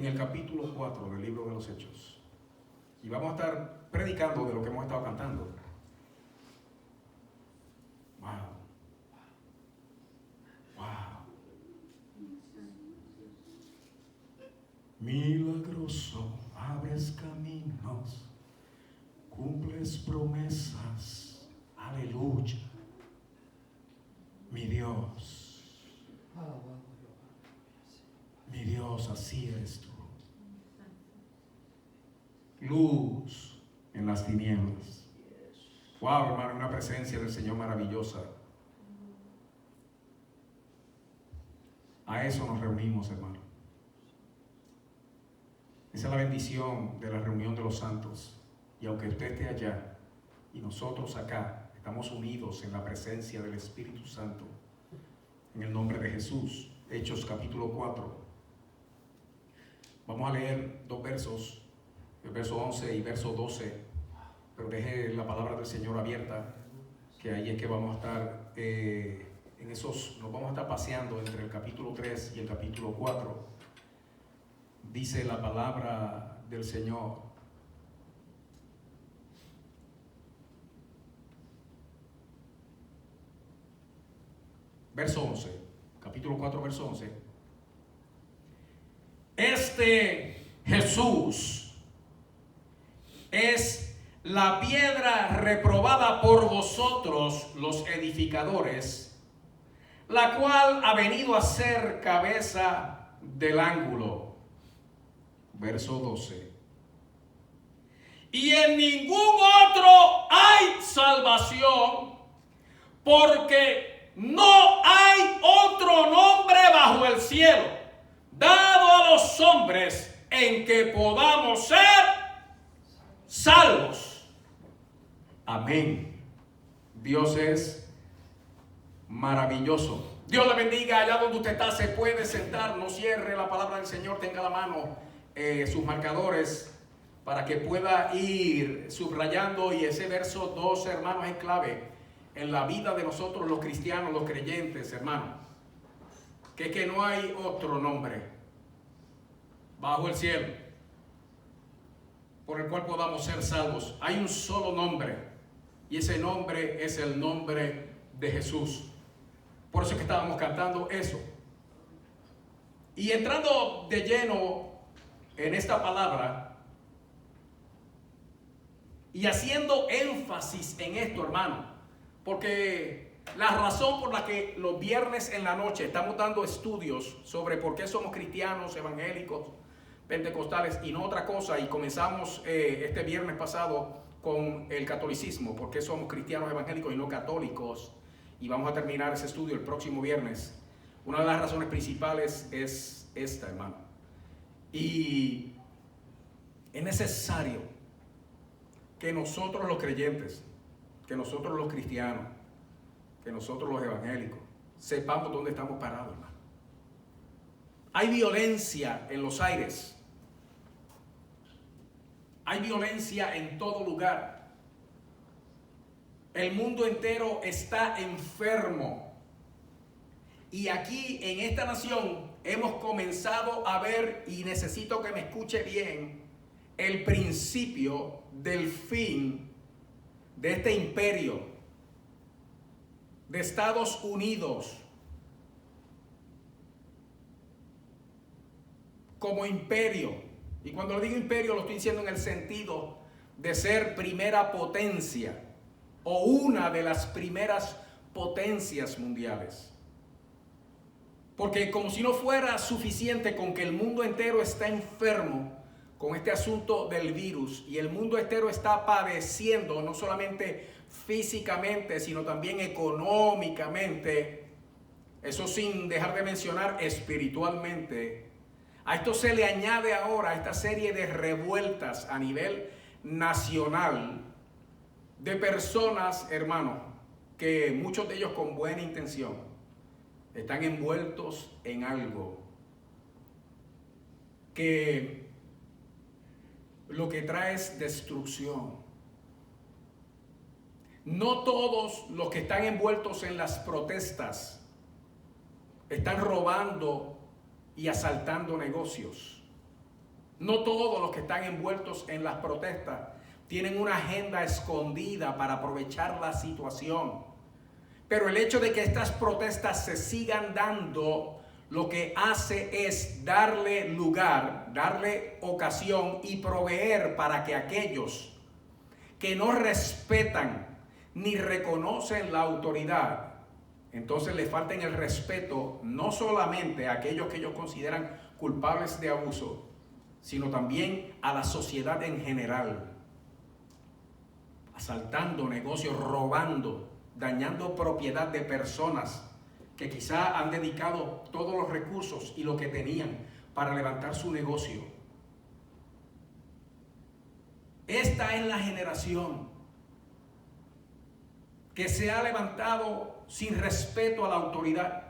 en el capítulo 4 del libro de los Hechos. Y vamos a estar predicando de lo que hemos estado cantando. Wow. Wow. Milagroso, abres caminos, cumples promesas. Aleluya. Mi Dios, así eres tú. Luz en las tinieblas. Wow, hermano, una presencia del Señor maravillosa. A eso nos reunimos, hermano. Esa es la bendición de la reunión de los santos. Y aunque usted esté allá y nosotros acá, estamos unidos en la presencia del Espíritu Santo. En el nombre de Jesús. Hechos capítulo 4. Vamos a leer dos versos, el verso 11 y verso 12. Pero deje la palabra del Señor abierta, que ahí es que vamos a estar, en esos, nos vamos a estar paseando entre el capítulo 3 y el capítulo 4. Dice la palabra del Señor. Verso 11, capítulo 4, verso 11. Este Jesús es la piedra reprobada por vosotros los edificadores, la cual ha venido a ser cabeza del ángulo. Verso 12. Y en ningún otro hay salvación, porque no hay otro nombre bajo el cielo dado a los hombres en que podamos ser salvos. Amén. Dios es maravilloso. Dios le bendiga. Allá donde usted está se puede sentar. No cierre la palabra del Señor. Tenga a la mano sus marcadores para que pueda ir subrayando. Y ese verso 12, hermanos, es clave en la vida de nosotros los cristianos, los creyentes, hermanos. Que no hay otro nombre bajo el cielo por el cual podamos ser salvos. Hay un solo nombre, y ese nombre es el nombre de Jesús. Por eso es que estábamos cantando eso. Y entrando de lleno en esta palabra y haciendo énfasis en esto, hermano, porque la razón por la que los viernes en la noche estamos dando estudios sobre por qué somos cristianos, evangélicos, pentecostales y no otra cosa, y comenzamos este viernes pasado con el catolicismo, por qué somos cristianos evangélicos y no católicos, y vamos a terminar ese estudio el próximo viernes. Una de las razones principales es esta, hermano, y es necesario que nosotros los creyentes, que nosotros los cristianos, que nosotros los evangélicos sepamos dónde estamos parados, hermano. Hay violencia en los aires. Hay violencia en todo lugar. El mundo entero está enfermo. Y aquí en esta nación hemos comenzado a ver, y necesito que me escuche bien, el principio del fin de este imperio de Estados Unidos como imperio. Y cuando lo digo imperio lo estoy diciendo en el sentido de ser primera potencia o una de las primeras potencias mundiales. Porque como si no fuera suficiente con que el mundo entero está enfermo con este asunto del virus, y el mundo entero está padeciendo no solamente físicamente, sino también económicamente, eso sin dejar de mencionar espiritualmente. A esto se le añade ahora esta serie de revueltas a nivel nacional de personas, hermanos, que muchos de ellos con buena intención están envueltos en algo que lo que trae es destrucción. No todos los que están envueltos en las protestas están robando y asaltando negocios. No todos los que están envueltos en las protestas tienen una agenda escondida para aprovechar la situación. Pero el hecho de que estas protestas se sigan dando, lo que hace es darle lugar, darle ocasión y proveer para que aquellos que no respetan ni reconocen la autoridad, entonces le falten el respeto no solamente a aquellos que ellos consideran culpables de abuso, sino también a la sociedad en general, asaltando negocios, robando, dañando propiedad de personas que quizá han dedicado todos los recursos y lo que tenían para levantar su negocio. Esta es la generación que se ha levantado sin respeto a la autoridad.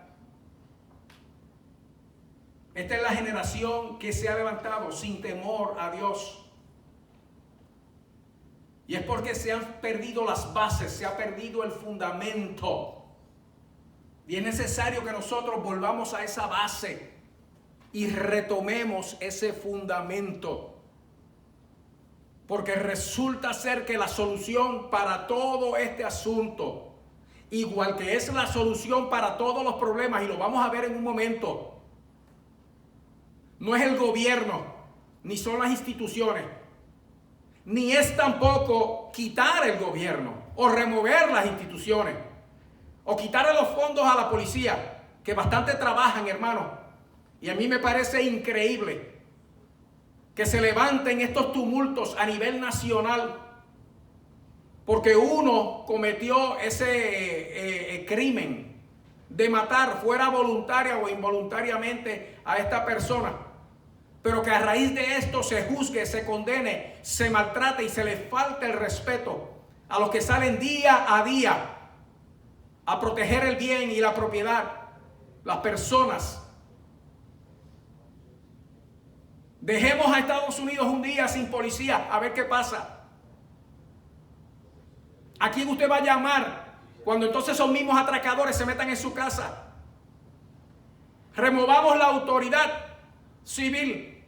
Esta es la generación que se ha levantado sin temor a Dios. Y es porque se han perdido las bases, se ha perdido el fundamento. Y es necesario que nosotros volvamos a esa base y retomemos ese fundamento. Porque resulta ser que la solución para todo este asunto, igual que es la solución para todos los problemas, y lo vamos a ver en un momento, no es el gobierno, ni son las instituciones, ni es tampoco quitar el gobierno o remover las instituciones o quitarle los fondos a la policía, que bastante trabajan, hermano. Y a mí me parece increíble que se levanten estos tumultos a nivel nacional porque uno cometió ese crimen de matar, fuera voluntaria o involuntariamente, a esta persona. Pero que a raíz de esto se juzgue, se condene, se maltrate y se le falte el respeto a los que salen día a día a proteger el bien y la propiedad, las personas. Dejemos a Estados Unidos un día sin policía, a ver qué pasa. ¿A quién usted va a llamar cuando entonces esos mismos atracadores se metan en su casa? Removamos la autoridad civil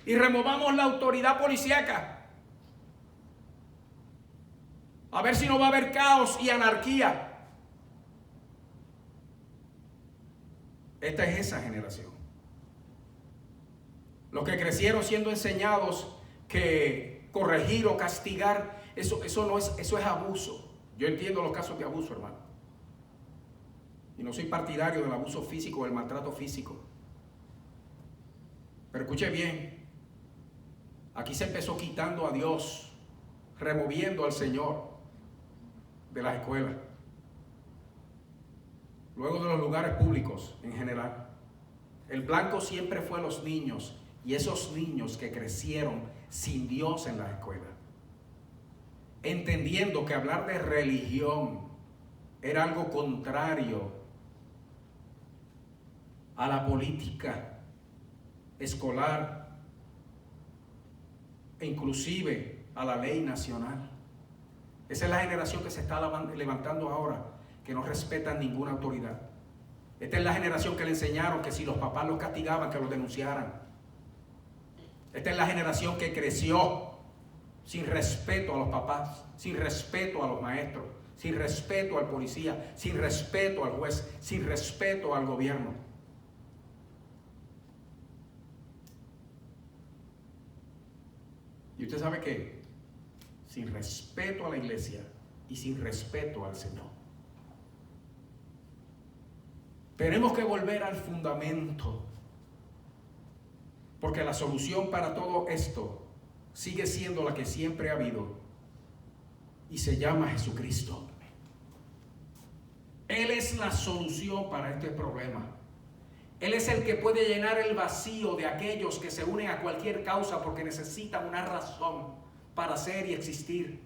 y removamos la autoridad policíaca. A ver si no va a haber caos y anarquía. Esta es esa generación. Los que crecieron siendo enseñados que corregir o castigar, eso es abuso. Yo entiendo los casos de abuso, hermano. Y no soy partidario del abuso físico o del maltrato físico. Pero escuche bien. Aquí se empezó quitando a Dios, removiendo al Señor de las escuelas, luego de los lugares públicos en general. El blanco siempre fue los niños, y esos niños que crecieron sin Dios en la escuela, entendiendo que hablar de religión era algo contrario a la política escolar e inclusive a la ley nacional. Esa es la generación que se está levantando ahora, que no respetan ninguna autoridad. Esta es la generación que le enseñaron que si los papás los castigaban, que los denunciaran. Esta es la generación que creció sin respeto a los papás, sin respeto a los maestros, sin respeto al policía, sin respeto al juez, sin respeto al gobierno. Y usted sabe que sin respeto a la iglesia y sin respeto al Señor. Tenemos que volver al fundamento, porque la solución para todo esto sigue siendo la que siempre ha habido y se llama Jesucristo. Él es la solución para este problema. Él es el que puede llenar el vacío de aquellos que se unen a cualquier causa porque necesitan una razón para ser y existir.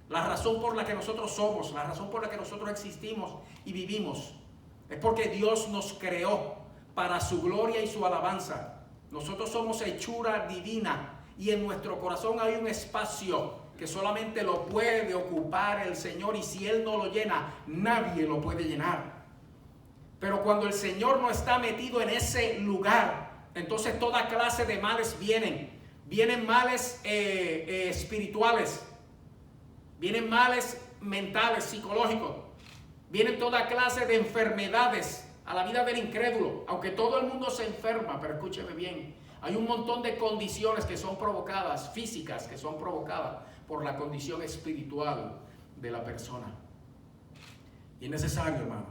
La razón por la que nosotros somos, la razón por la que nosotros existimos y vivimos, es porque Dios nos creó para su gloria y su alabanza. Nosotros somos hechura divina y en nuestro corazón hay un espacio que solamente lo puede ocupar el Señor, y si Él no lo llena, nadie lo puede llenar. Pero cuando el Señor no está metido en ese lugar, entonces toda clase de males vienen. Vienen males espirituales, vienen males mentales, psicológicos, vienen toda clase de enfermedades a la vida del incrédulo. Aunque todo el mundo se enferma, pero escúcheme bien, hay un montón de condiciones que son provocadas, físicas, que son provocadas por la condición espiritual de la persona. Y es necesario, hermano,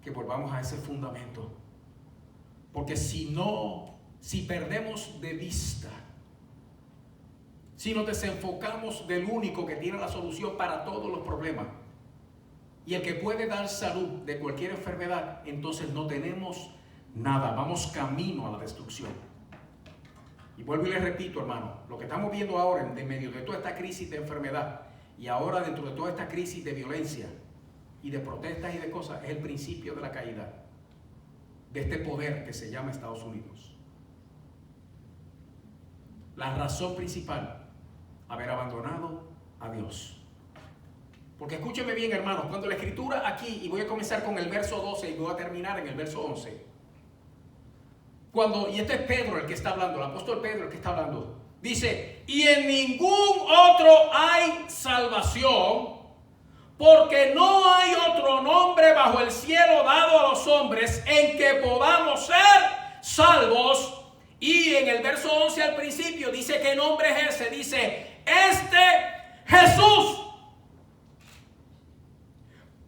que volvamos a ese fundamento. Porque si perdemos de vista, si nos desenfocamos del único que tiene la solución para todos los problemas y el que puede dar salud de cualquier enfermedad, entonces no tenemos nada, vamos camino a la destrucción. Y vuelvo y les repito, hermano, lo que estamos viendo ahora en medio de toda esta crisis de enfermedad y ahora dentro de toda esta crisis de violencia y de protestas y de cosas, es el principio de la caída de este poder que se llama Estados Unidos. La razón principal, haber abandonado a Dios. Porque escúcheme bien, hermanos, cuando la escritura aquí, y voy a comenzar con el verso 12 y voy a terminar en el verso 11. Y este es Pedro el que está hablando, el apóstol Pedro el que está hablando. Dice, y en ningún otro hay salvación, porque no hay otro nombre bajo el cielo dado a los hombres en que podamos ser salvos. Y en el verso 11 al principio dice, ¿qué nombre es ese? Dice, Jesús.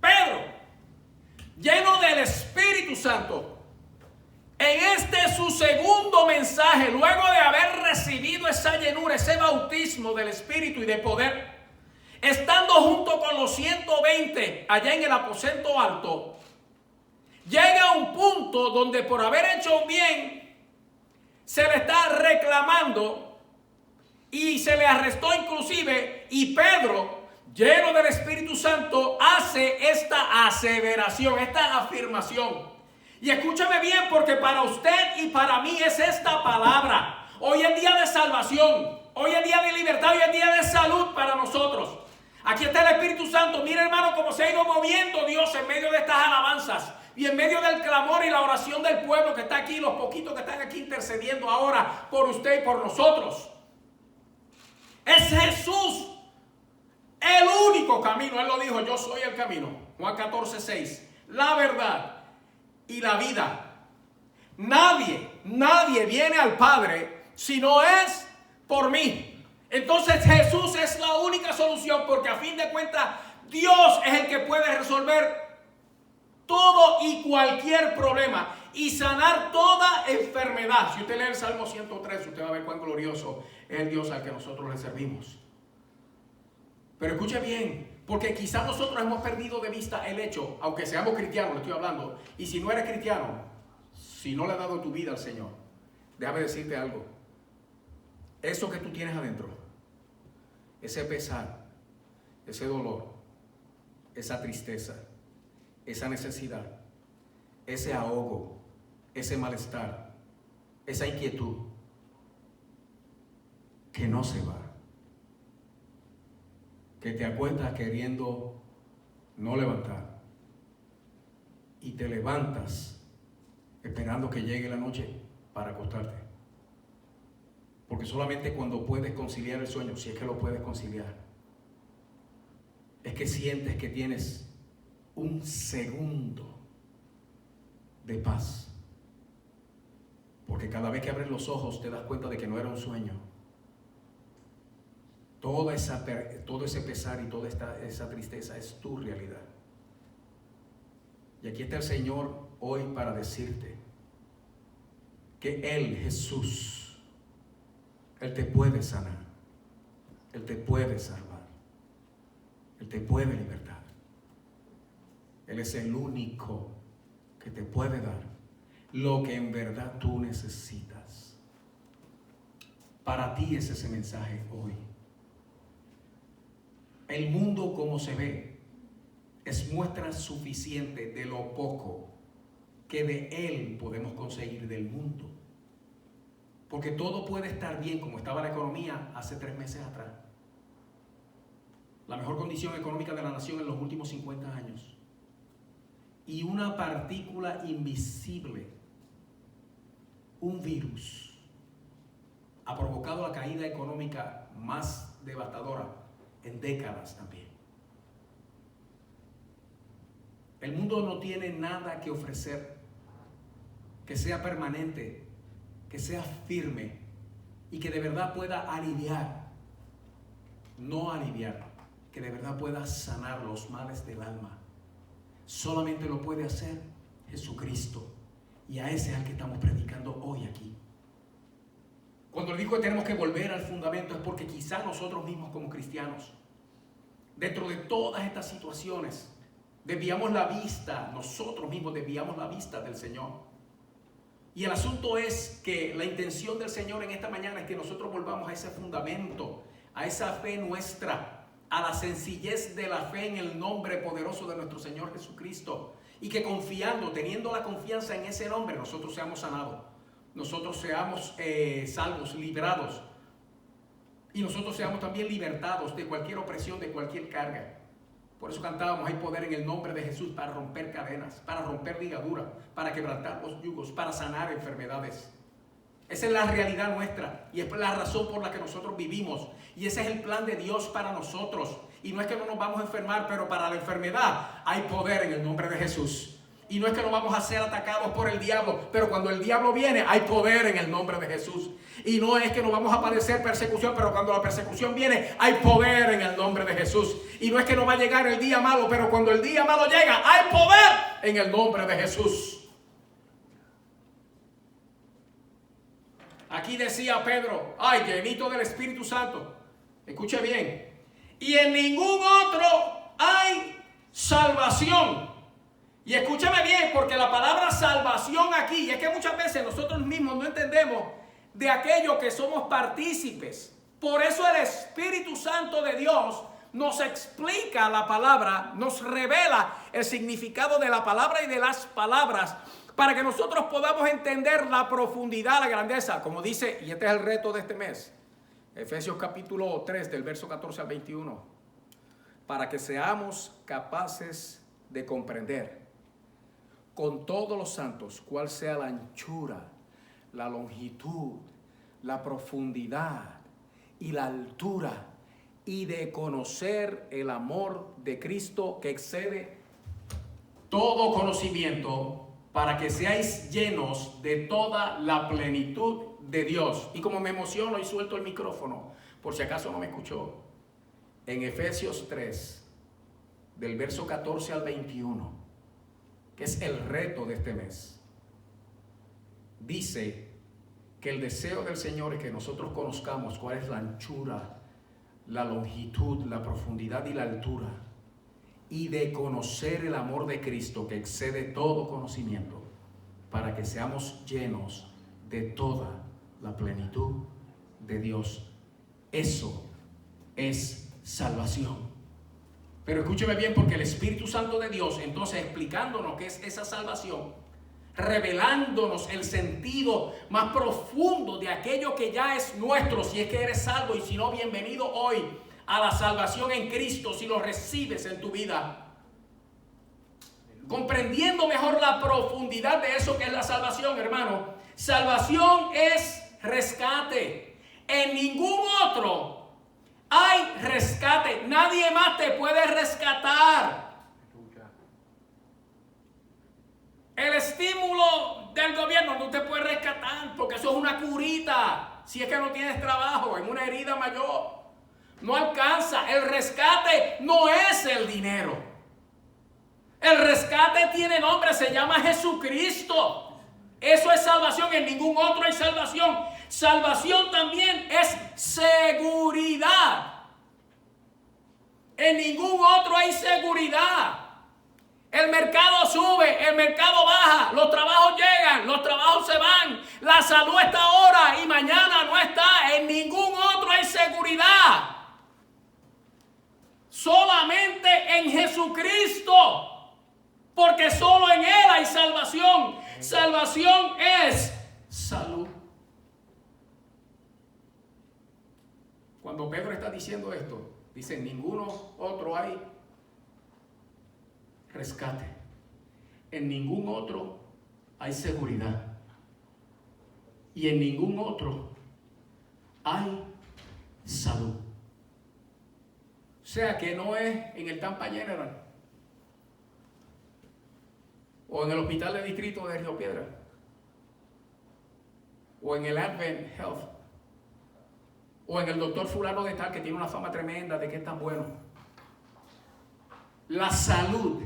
Pedro, lleno del Espíritu Santo, en su segundo mensaje, luego de haber recibido esa llenura, ese bautismo del Espíritu y de poder, estando junto con los 120 allá en el aposento alto, llega a un punto donde por haber hecho un bien, se le está reclamando y se le arrestó inclusive, y Pedro, lleno del Espíritu Santo, hace esta aseveración, esta afirmación. Y escúchame bien, porque para usted y para mí es esta palabra. Hoy es día de salvación, hoy es día de libertad, hoy es día de salud para nosotros. Aquí está el Espíritu Santo. Mira, hermano, cómo se ha ido moviendo Dios en medio de estas alabanzas y en medio del clamor y la oración del pueblo que está aquí, los poquitos que están aquí intercediendo ahora por usted y por nosotros. Es Jesús el único camino. Él lo dijo, yo soy el camino. Juan 14:6. La verdad y la vida. Nadie viene al Padre si no es por mí. Entonces Jesús es la única solución, porque a fin de cuentas Dios es el que puede resolver todo y cualquier problema y sanar toda enfermedad. Si usted lee el Salmo 103, usted va a ver cuán glorioso es el Dios al que nosotros le servimos. Pero escuche bien, porque quizás nosotros hemos perdido de vista el hecho, aunque seamos cristianos, le estoy hablando, y si no eres cristiano, si no le has dado tu vida al Señor, déjame decirte algo. Eso que tú tienes adentro, ese pesar, ese dolor, esa tristeza, esa necesidad, ese ahogo, ese malestar, esa inquietud, que no se va, que te acuestas queriendo no levantar y te levantas esperando que llegue la noche para acostarte. Porque solamente cuando puedes conciliar el sueño, si es que lo puedes conciliar, es que sientes que tienes un segundo de paz. Porque cada vez que abres los ojos te das cuenta de que no era un sueño. Todo ese pesar y toda esa tristeza es tu realidad. Y aquí está el Señor hoy para decirte que Él, Jesús, Él te puede sanar, Él te puede salvar, Él te puede libertar. Él es el único que te puede dar lo que en verdad tú necesitas. Para ti es ese mensaje hoy. El mundo como se ve es muestra suficiente de lo poco que de Él podemos conseguir del mundo. Porque todo puede estar bien como estaba la economía hace 3 meses atrás. La mejor condición económica de la nación en los últimos 50 años. Y una partícula invisible un virus ha provocado la caída económica más devastadora en décadas también. El mundo no tiene nada que ofrecer que sea permanente, que sea firme y que de verdad pueda aliviar, no aliviar, que de verdad pueda sanar los males del alma. Solamente lo puede hacer Jesucristo, y a ese es al que estamos predicando hoy aquí. Cuando le digo que tenemos que volver al fundamento es porque quizá nosotros mismos como cristianos, dentro de todas estas situaciones, desviamos la vista, nosotros mismos desviamos la vista del Señor. Y el asunto es que la intención del Señor en esta mañana es que nosotros volvamos a ese fundamento, a esa fe nuestra, a la sencillez de la fe en el nombre poderoso de nuestro Señor Jesucristo. Y que confiando, teniendo la confianza en ese nombre, nosotros seamos sanados, nosotros seamos salvos, librados. Y nosotros seamos también libertados de cualquier opresión, de cualquier carga. Por eso cantábamos, hay poder en el nombre de Jesús para romper cadenas, para romper ligaduras, para quebrantar los yugos, para sanar enfermedades. Esa es la realidad nuestra y es la razón por la que nosotros vivimos. Y ese es el plan de Dios para nosotros. Y no es que no nos vamos a enfermar, pero para la enfermedad hay poder en el nombre de Jesús. Y no es que no vamos a ser atacados por el diablo, pero cuando el diablo viene hay poder en el nombre de Jesús. Y no es que no vamos a padecer persecución, pero cuando la persecución viene hay poder en el nombre de Jesús. Y no es que no va a llegar el día malo, pero cuando el día malo llega hay poder en el nombre de Jesús. Aquí decía Pedro, ay, llenito del Espíritu Santo. Escuche bien. Y en ningún otro hay salvación. Y escúchame bien, porque la palabra salvación aquí, es que muchas veces nosotros mismos no entendemos de aquello que somos partícipes. Por eso el Espíritu Santo de Dios nos explica la palabra, nos revela el significado de la palabra y de las palabras, para que nosotros podamos entender la profundidad, la grandeza, como dice, y este es el reto de este mes, Efesios capítulo 3, del verso 14 al 21, para que seamos capaces de comprender con todos los santos cuál sea la anchura, la longitud, la profundidad y la altura, y de conocer el amor de Cristo que excede todo conocimiento, para que seáis llenos de toda la plenitud de Dios. Y como me emociono y suelto el micrófono, por si acaso no me escuchó, en Efesios 3, del verso 14 al 21, que es el reto de este mes, dice que el deseo del Señor es que nosotros conozcamos cuál es la anchura, la longitud, la profundidad y la altura, y de conocer el amor de Cristo que excede todo conocimiento, para que seamos llenos de toda la plenitud de Dios. Eso es salvación. Pero escúcheme bien, porque el Espíritu Santo de Dios, entonces explicándonos qué es esa salvación, revelándonos el sentido más profundo de aquello que ya es nuestro, si es que eres salvo, y si no, bienvenido hoy a la salvación en Cristo, si lo recibes en tu vida. Comprendiendo mejor la profundidad de eso que es la salvación, hermano. Salvación es rescate. En ningún otro hay rescate. Nadie más te puede rescatar. El estímulo del gobierno no te puede rescatar, porque eso es una curita. Si es que no tienes trabajo, en una herida mayor, no alcanza. El rescate no es el dinero. El rescate tiene nombre, se llama Jesucristo. Eso es salvación. En ningún otro hay salvación. Salvación también es seguridad. En ningún otro hay seguridad. El mercado sube, el mercado baja, los trabajos llegan, los trabajos se van, la salud está ahora y mañana no está. En ningún otro hay seguridad. Solamente en Jesucristo. Porque solo en Él hay salvación. Salvación es salud. Cuando Pedro está diciendo esto, dice, en ninguno otro hay rescate. En ningún otro hay seguridad. y en ningún otro hay salud. O sea que no es en el Tampa General o en el Hospital de Distrito de Río Piedra o en el Advent Health o en el doctor fulano de tal que tiene una fama tremenda de que es tan bueno. La salud,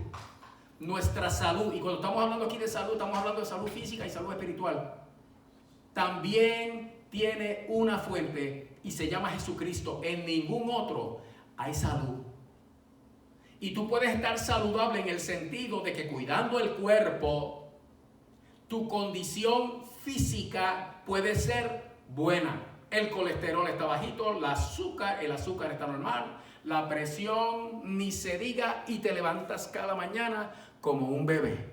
nuestra salud, y cuando estamos hablando aquí de salud, estamos hablando de salud física y salud espiritual, también tiene una fuente y se llama Jesucristo. En ningún otro hay salud. Y tú puedes estar saludable en el sentido de que cuidando el cuerpo, tu condición física puede ser buena. El colesterol está bajito, el azúcar está normal, la presión ni se diga, y te levantas cada mañana como un bebé.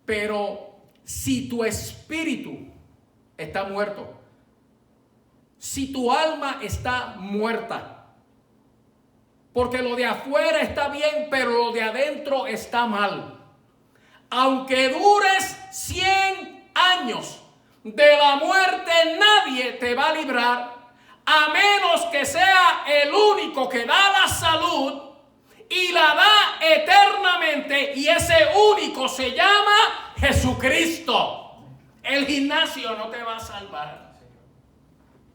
Pero si tu espíritu está muerto, si tu alma está muerta, porque lo de afuera está bien, pero lo de adentro está mal, aunque dures 100 años, de la muerte nadie te va a librar, a menos que sea el único que da la salud y la da eternamente, y ese único se llama Jesucristo. El gimnasio no te va a salvar,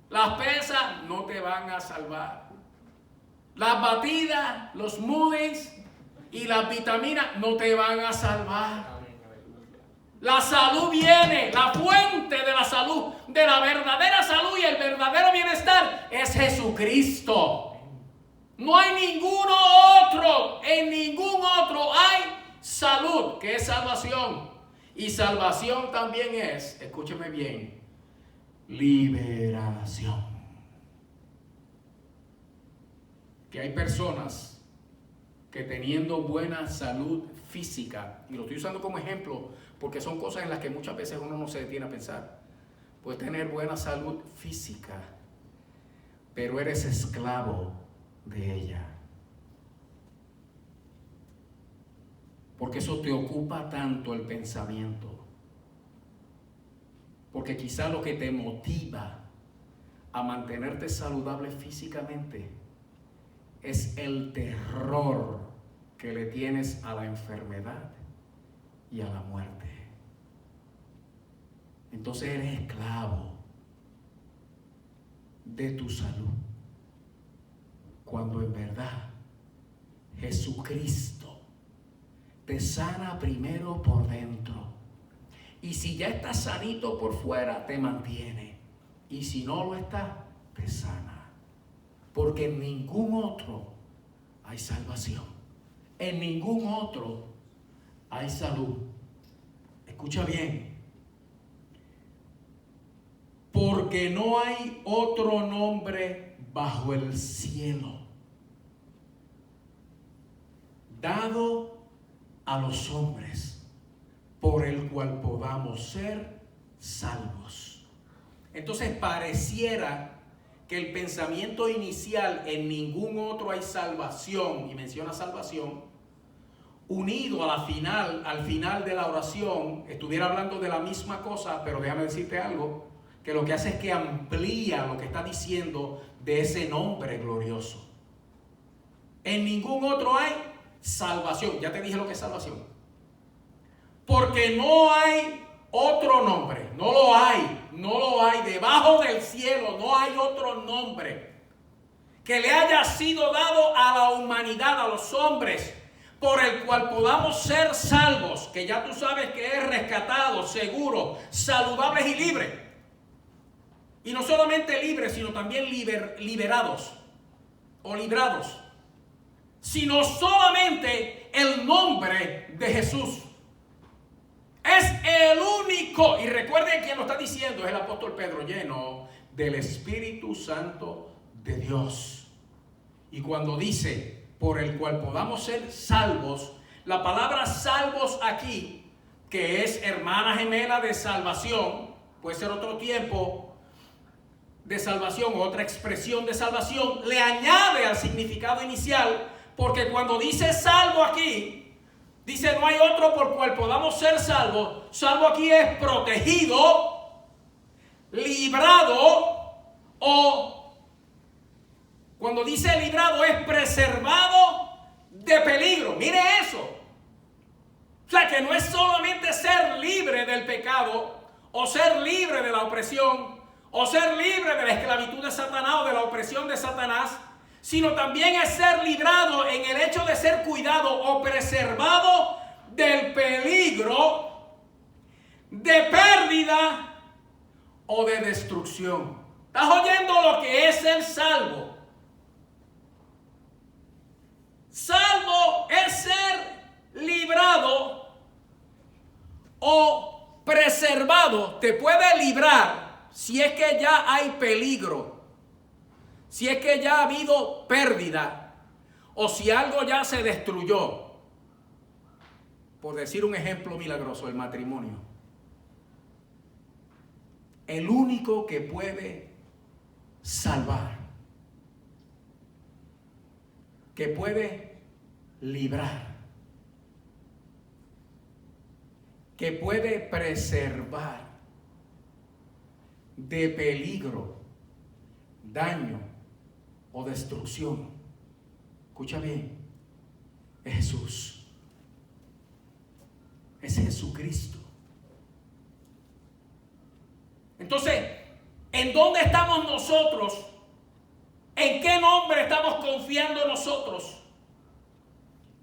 las pesas no te van a salvar, las batidas, los smoothies y las vitaminas no te van a salvar. La salud viene, la fuente de la salud, de la verdadera salud y el verdadero bienestar es Jesucristo. No hay ninguno otro, en ningún otro hay salud, que es salvación. Y salvación también es, escúcheme bien, liberación. Que hay personas que teniendo buena salud física, y lo estoy usando como ejemplo porque son cosas en las que muchas veces uno no se detiene a pensar. Puedes tener buena salud física, pero eres esclavo de ella. Porque eso te ocupa tanto el pensamiento. Porque quizá lo que te motiva a mantenerte saludable físicamente es el terror que le tienes a la enfermedad y a la muerte. Entonces eres esclavo de tu salud, cuando en verdad Jesucristo te sana primero por dentro, y si ya estás sanito por fuera te mantiene, y si no lo está te sana, porque en ningún otro hay salvación, en ningún otro hay salud. Escucha bien, porque no hay otro nombre bajo el cielo dado a los hombres por el cual podamos ser salvos. Entonces pareciera que el pensamiento inicial, en ningún otro hay salvación, y menciona salvación, unido al final de la oración, estuviera hablando de la misma cosa, pero déjame decirte algo, que lo que hace es que amplía lo que está diciendo de ese nombre glorioso. En ningún otro hay salvación. Ya te dije lo que es salvación. Porque no hay otro nombre, no lo hay, debajo del cielo no hay otro nombre que le haya sido dado a la humanidad, a los hombres, por el cual podamos ser salvos, que ya tú sabes que es rescatados, seguros, saludables y libres. Y no solamente libres, sino también liberados o librados, sino solamente el nombre de Jesús. Es el único, y recuerden quién lo está diciendo, es el apóstol Pedro, lleno del Espíritu Santo de Dios. Y cuando dice, por el cual podamos ser salvos, la palabra salvos aquí, que es hermana gemela de salvación, puede ser otro tiempo de salvación, otra expresión de salvación, le añade al significado inicial, porque cuando dice salvo aquí, Dice, no hay otro por cual podamos ser salvos. Salvo aquí es protegido, librado, o cuando dice librado es preservado de peligro. Mire eso. O sea, que no es solamente ser libre del pecado, o ser libre de la opresión, o ser libre de la esclavitud de Satanás o de la opresión de Satanás, sino también es ser librado en el hecho de ser cuidado o preservado del peligro, de pérdida o de destrucción. ¿Estás oyendo lo que es el salvo? Salvo es ser librado o preservado. Te puede librar si es que ya hay peligro, si es que ya ha habido pérdida o si algo ya se destruyó. Por decir un ejemplo milagroso, el matrimonio. El único que puede salvar, que puede librar, que puede preservar de peligro, daño o destrucción. Escucha bien, es Jesús. Es Jesucristo. Entonces, ¿en dónde estamos nosotros? ¿En qué nombre estamos confiando nosotros?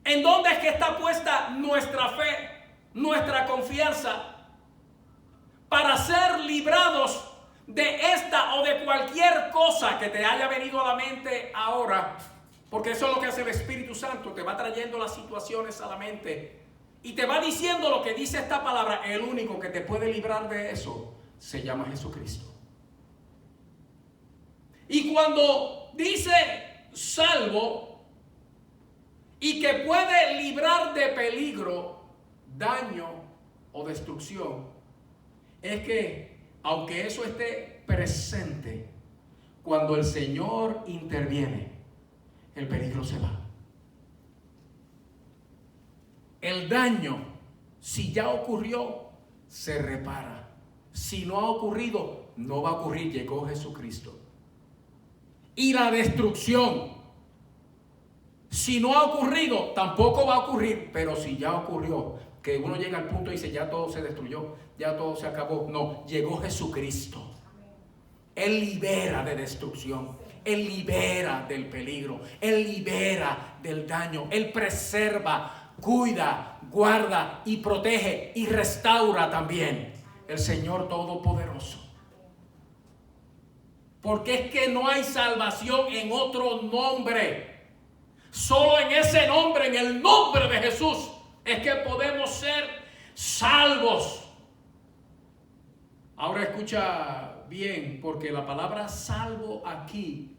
¿En dónde es que está puesta nuestra fe, nuestra confianza para ser librados de esta o de cualquier cosa que te haya venido a la mente ahora? Porque eso es lo que hace el Espíritu Santo, te va trayendo las situaciones a la mente y te va diciendo lo que dice esta palabra. El único que te puede librar de eso se llama Jesucristo. Y cuando dice salvo y que puede librar de peligro, daño o destrucción, es que aunque eso esté presente, cuando el Señor interviene, el peligro se va. El daño, si ya ocurrió, se repara. Si no ha ocurrido, no va a ocurrir. Llegó Jesucristo. Y la destrucción, si no ha ocurrido, tampoco va a ocurrir. Pero si ya ocurrió, que uno llega al punto y dice, ya todo se destruyó, ya todo se acabó. No, llegó Jesucristo. Él libera de destrucción. Él libera del peligro. Él libera del daño. Él preserva, cuida, guarda y protege y restaura también. El Señor Todopoderoso. Porque es que no hay salvación en otro nombre. Solo en ese nombre, en el nombre de Jesús, es que podemos ser salvos. Ahora escucha bien, porque la palabra salvo aquí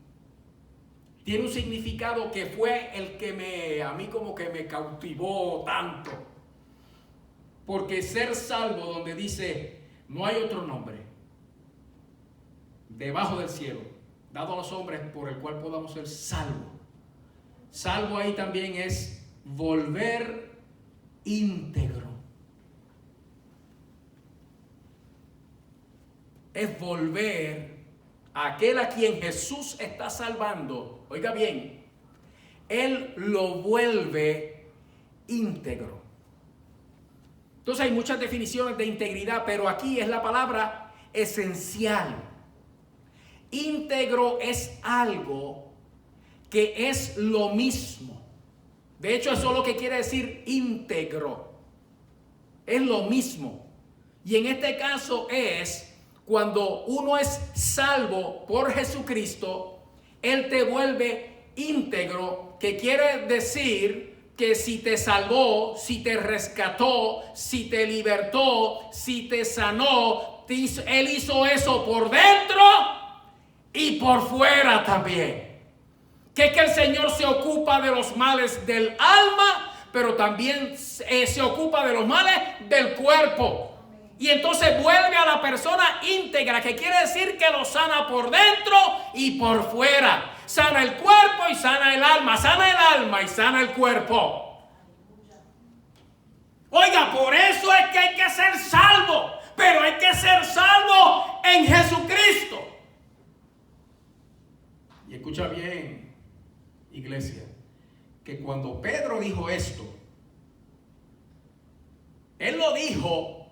tiene un significado que fue el que a mí como que me cautivó tanto. Porque ser salvo, donde dice, no hay otro nombre debajo del cielo dado a los hombres por el cual podamos ser salvos. Salvo ahí también es volver íntegro. Es volver a aquel a quien Jesús está salvando. Oiga bien, Él lo vuelve íntegro. Entonces hay muchas definiciones de integridad, pero aquí es la palabra esencial. Íntegro es algo que es lo mismo. De hecho, eso es lo que quiere decir íntegro. Es lo mismo. Y en este caso es cuando uno es salvo por Jesucristo, Él te vuelve íntegro, que quiere decir que si te salvó, si te rescató, si te libertó, si te sanó, Él hizo eso por dentro y por fuera también. Que es que el Señor se ocupa de los males del alma, pero también se ocupa de los males del cuerpo. Y entonces vuelve a la persona íntegra, que quiere decir que lo sana por dentro y por fuera. Sana el cuerpo y sana el alma. Sana el alma y sana el cuerpo. Oiga, por eso es que hay que ser salvo, pero hay que ser salvo en Jesucristo. Y escucha bien, iglesia, que cuando Pedro dijo esto, él lo dijo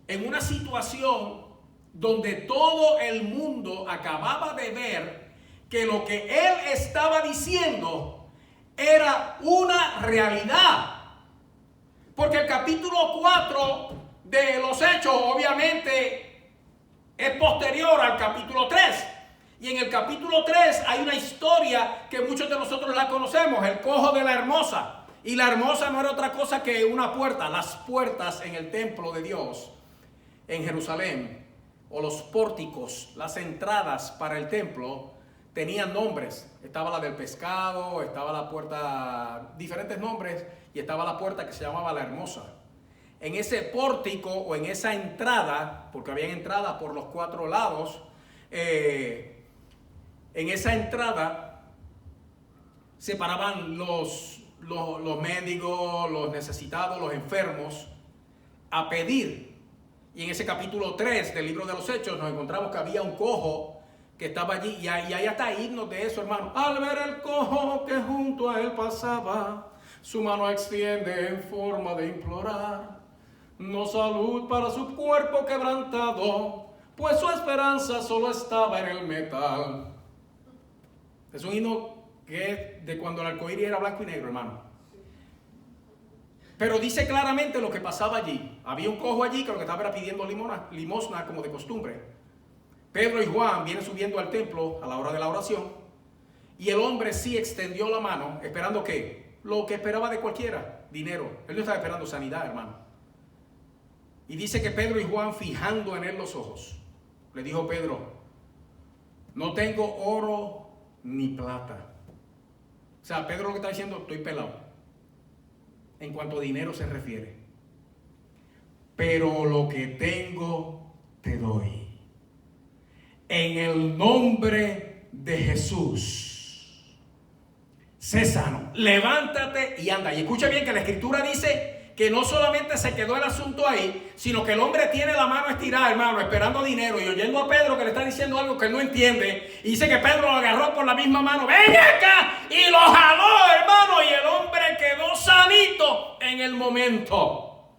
en una situación donde todo el mundo acababa de ver que lo que él estaba diciendo era una realidad. Porque el capítulo 4 de los Hechos obviamente es posterior al capítulo 3. Y en el capítulo 3 hay una historia que muchos de nosotros la conocemos, el cojo de la hermosa. Y la hermosa no era otra cosa que una puerta. Las puertas en el templo de Dios en Jerusalén, o los pórticos, las entradas para el templo, tenían nombres. Estaba la del pescado, estaba la puerta, diferentes nombres, y estaba la puerta que se llamaba la hermosa. En ese pórtico o en esa entrada, porque había entrada por los 4 lados, en esa entrada se paraban los médicos, los necesitados, los enfermos, a pedir. Y en ese capítulo 3 del libro de los Hechos nos encontramos que había un cojo que estaba allí, y ahí hasta himnos de eso, hermano. Al ver el cojo que junto a él pasaba, su mano extiende en forma de implorar, no salud para su cuerpo quebrantado, pues su esperanza solo estaba en el metal. Es un himno que es de cuando el arcoíris era blanco y negro, hermano. Pero dice claramente lo que pasaba allí. Había un cojo allí que lo que estaba era pidiendo limosna como de costumbre. Pedro y Juan vienen subiendo al templo a la hora de la oración, y el hombre sí extendió la mano, esperando ¿qué? Lo que esperaba de cualquiera, dinero. Él no estaba esperando sanidad, hermano. Y dice que Pedro y Juan, fijando en él los ojos, le dijo Pedro: no tengo oro ni plata. O sea, Pedro lo que está diciendo: estoy pelado en cuanto a dinero se refiere, pero lo que tengo te doy. En el nombre de Jesús, sé sano, levántate y anda. Y escucha bien que la escritura dice que no solamente se quedó el asunto ahí, sino que el hombre tiene la mano estirada, hermano, esperando dinero, y oyendo a Pedro que le está diciendo algo que él no entiende, y dice que Pedro lo agarró por la misma mano: ven acá, y lo jaló, hermano, y el hombre quedó sanito en el momento.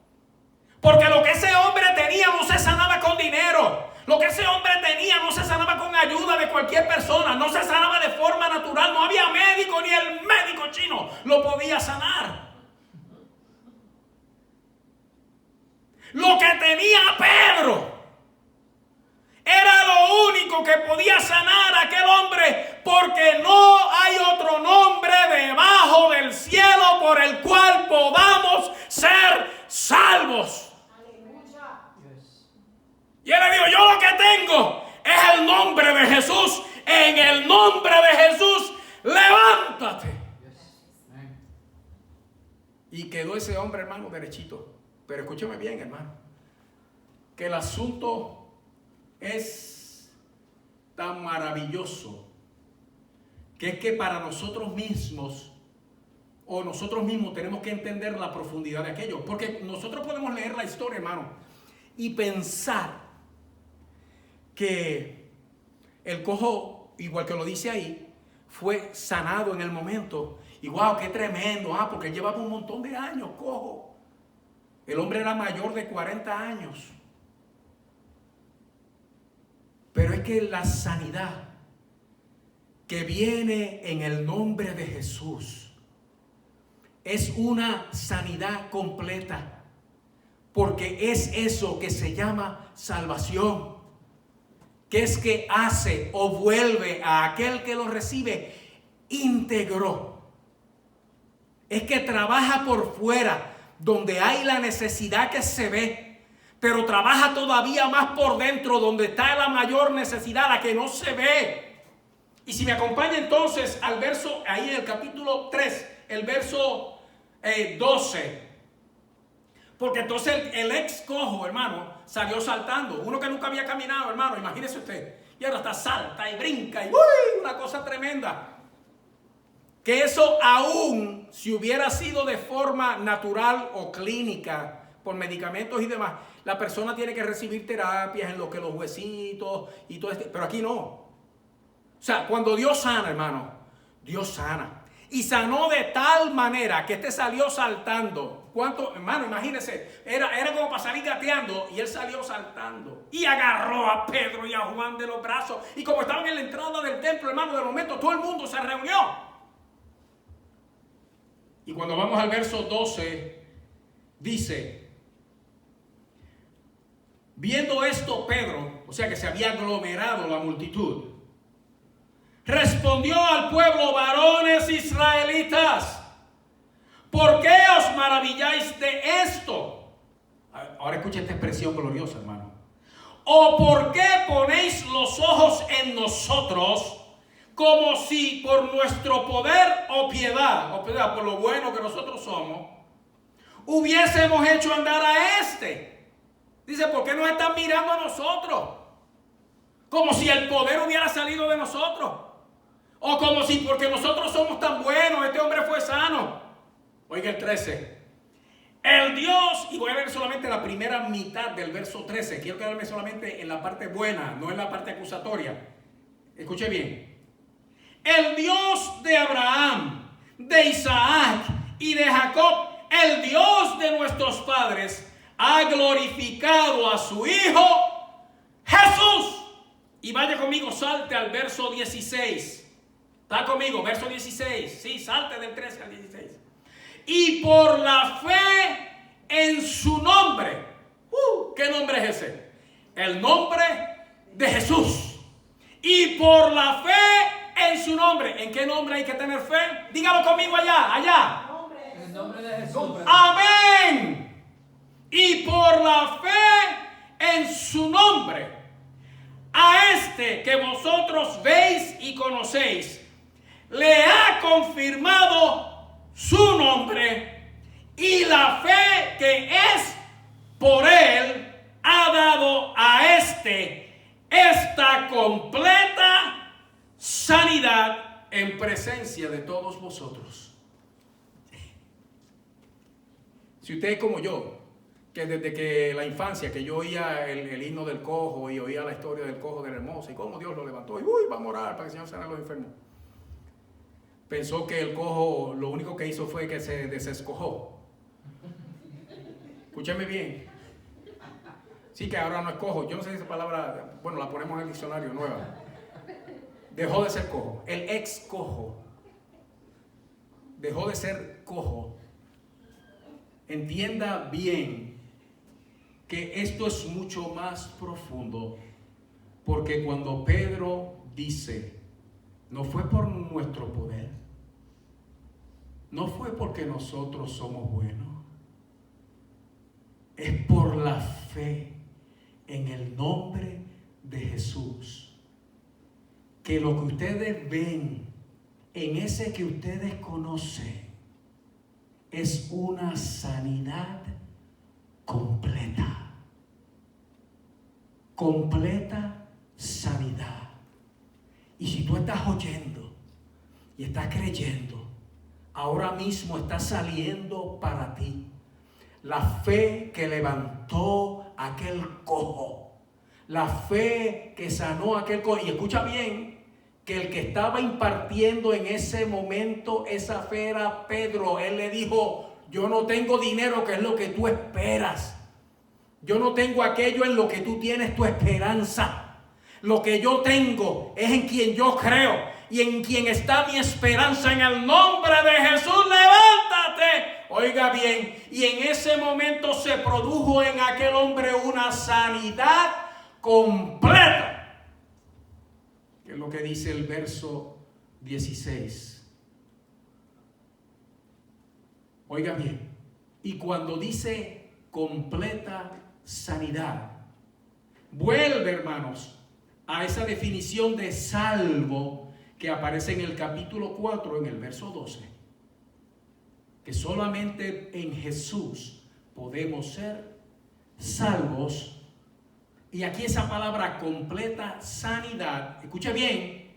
Porque lo que ese hombre tenía no se sanaba con dinero. Lo que ese hombre tenía no se sanaba con ayuda de cualquier persona, no se sanaba de forma natural, no había médico, ni el médico chino lo podía sanar. Lo que tenía Pedro era lo único que podía sanar a aquel hombre, porque no hay otro nombre debajo del cielo por el cual podamos ser salvos. Y él le dijo: yo lo que tengo es el nombre de Jesús. En el nombre de Jesús, levántate. Y quedó ese hombre, hermano, derechito. Pero escúcheme bien, hermano, que el asunto es tan maravilloso, que es que para nosotros mismos, o nosotros mismos tenemos que entender la profundidad de aquello. Porque nosotros podemos leer la historia, hermano, y pensar que el cojo, igual que lo dice ahí, fue sanado en el momento. Y wow, qué tremendo, porque llevaba un montón de años cojo. El hombre era mayor de 40 años. Pero es que la sanidad que viene en el nombre de Jesús es una sanidad completa, porque es eso que se llama salvación, que es que hace o vuelve a aquel que lo recibe íntegro. Es que trabaja por fuera, donde hay la necesidad que se ve, pero trabaja todavía más por dentro, donde está la mayor necesidad, la que no se ve. Y si me acompaña entonces al verso, ahí en el capítulo 3, el verso 12. Porque entonces el ex cojo, hermano, salió saltando. Uno que nunca había caminado, hermano, imagínese usted. Y ahora está salta y brinca y ¡uy! Una cosa tremenda. Que eso, aún si hubiera sido de forma natural o clínica, por medicamentos y demás, la persona tiene que recibir terapias en lo que los huesitos y todo este, pero aquí no. O sea, cuando Dios sana, hermano, Dios sana. Y sanó de tal manera que este salió saltando. ¿Cuánto? Hermano, imagínense, era como para salir gateando y él salió saltando. Y agarró a Pedro y a Juan de los brazos. Y como estaban en la entrada del templo, hermano, de momento todo el mundo se reunió. Y cuando vamos al verso 12, dice, viendo esto Pedro, o sea que se había aglomerado la multitud, respondió al pueblo: varones israelitas, ¿por qué os maravilláis de esto? Ahora escucha esta expresión gloriosa, hermano. ¿O por qué ponéis los ojos en nosotros, como si por nuestro poder o piedad, por lo bueno que nosotros somos, hubiésemos hecho andar a este? Dice, ¿por qué nos están mirando a nosotros? Como si el poder hubiera salido de nosotros. O como si porque nosotros somos tan buenos, este hombre fue sano. Oiga el 13. El Dios, y voy a ver solamente la primera mitad del verso 13. Quiero quedarme solamente en la parte buena, no en la parte acusatoria. Escuche bien. El Dios de Abraham, de Isaac y de Jacob, el Dios de nuestros padres, ha glorificado a su Hijo Jesús. Y vaya conmigo, salte al verso 16. ¿Está conmigo? Verso 16. Sí, salte del 13 al 16. Y por la fe en su nombre. ¿Qué nombre es ese? El nombre de Jesús. Y por la fe en su nombre. ¿En qué nombre hay que tener fe? Dígalo conmigo allá. En el nombre de Jesús. Amén. Y por la fe en su nombre, a este que vosotros veis y conocéis, le ha confirmado su nombre, y la fe que es por él ha dado a esta completa sanidad en presencia de todos vosotros. Si usted es como yo, que desde que la infancia, que yo oía el himno del cojo y oía la historia del cojo de la hermosa y cómo Dios lo levantó y vamos a orar para que el Señor sane a los enfermos, pensó que el cojo lo único que hizo fue que se desescojó. Escúcheme bien. Sí, que ahora no es cojo. Yo no sé si esa palabra, bueno, la ponemos en el diccionario nueva. Dejó de ser cojo. El ex cojo dejó de ser cojo. Entienda bien que esto es mucho más profundo, porque cuando Pedro dice, no fue por nuestro poder, no fue porque nosotros somos buenos, es por la fe en el nombre de Jesús, que lo que ustedes ven en ese que ustedes conocen es una sanidad completa. Completa sanidad. Y si tú estás oyendo y estás creyendo, ahora mismo está saliendo para ti la fe que levantó aquel cojo, la fe que sanó aquel cojo. Y escucha bien, que el que estaba impartiendo en ese momento esa fe era Pedro. Él le dijo, yo no tengo dinero, que es lo que tú esperas. Yo no tengo aquello en lo que tú tienes tu esperanza. Lo que yo tengo es en quien yo creo y en quien está mi esperanza. En el nombre de Jesús, levántate. Oiga bien, y en ese momento se produjo en aquel hombre una sanidad completa. Que es lo que dice el verso 16. Oiga bien, y cuando dice completa sanidad, vuelve, hermanos, a esa definición de salvo que aparece en el capítulo 4, en el verso 12, que solamente en Jesús podemos ser salvos. Y aquí esa palabra completa sanidad, escuche bien,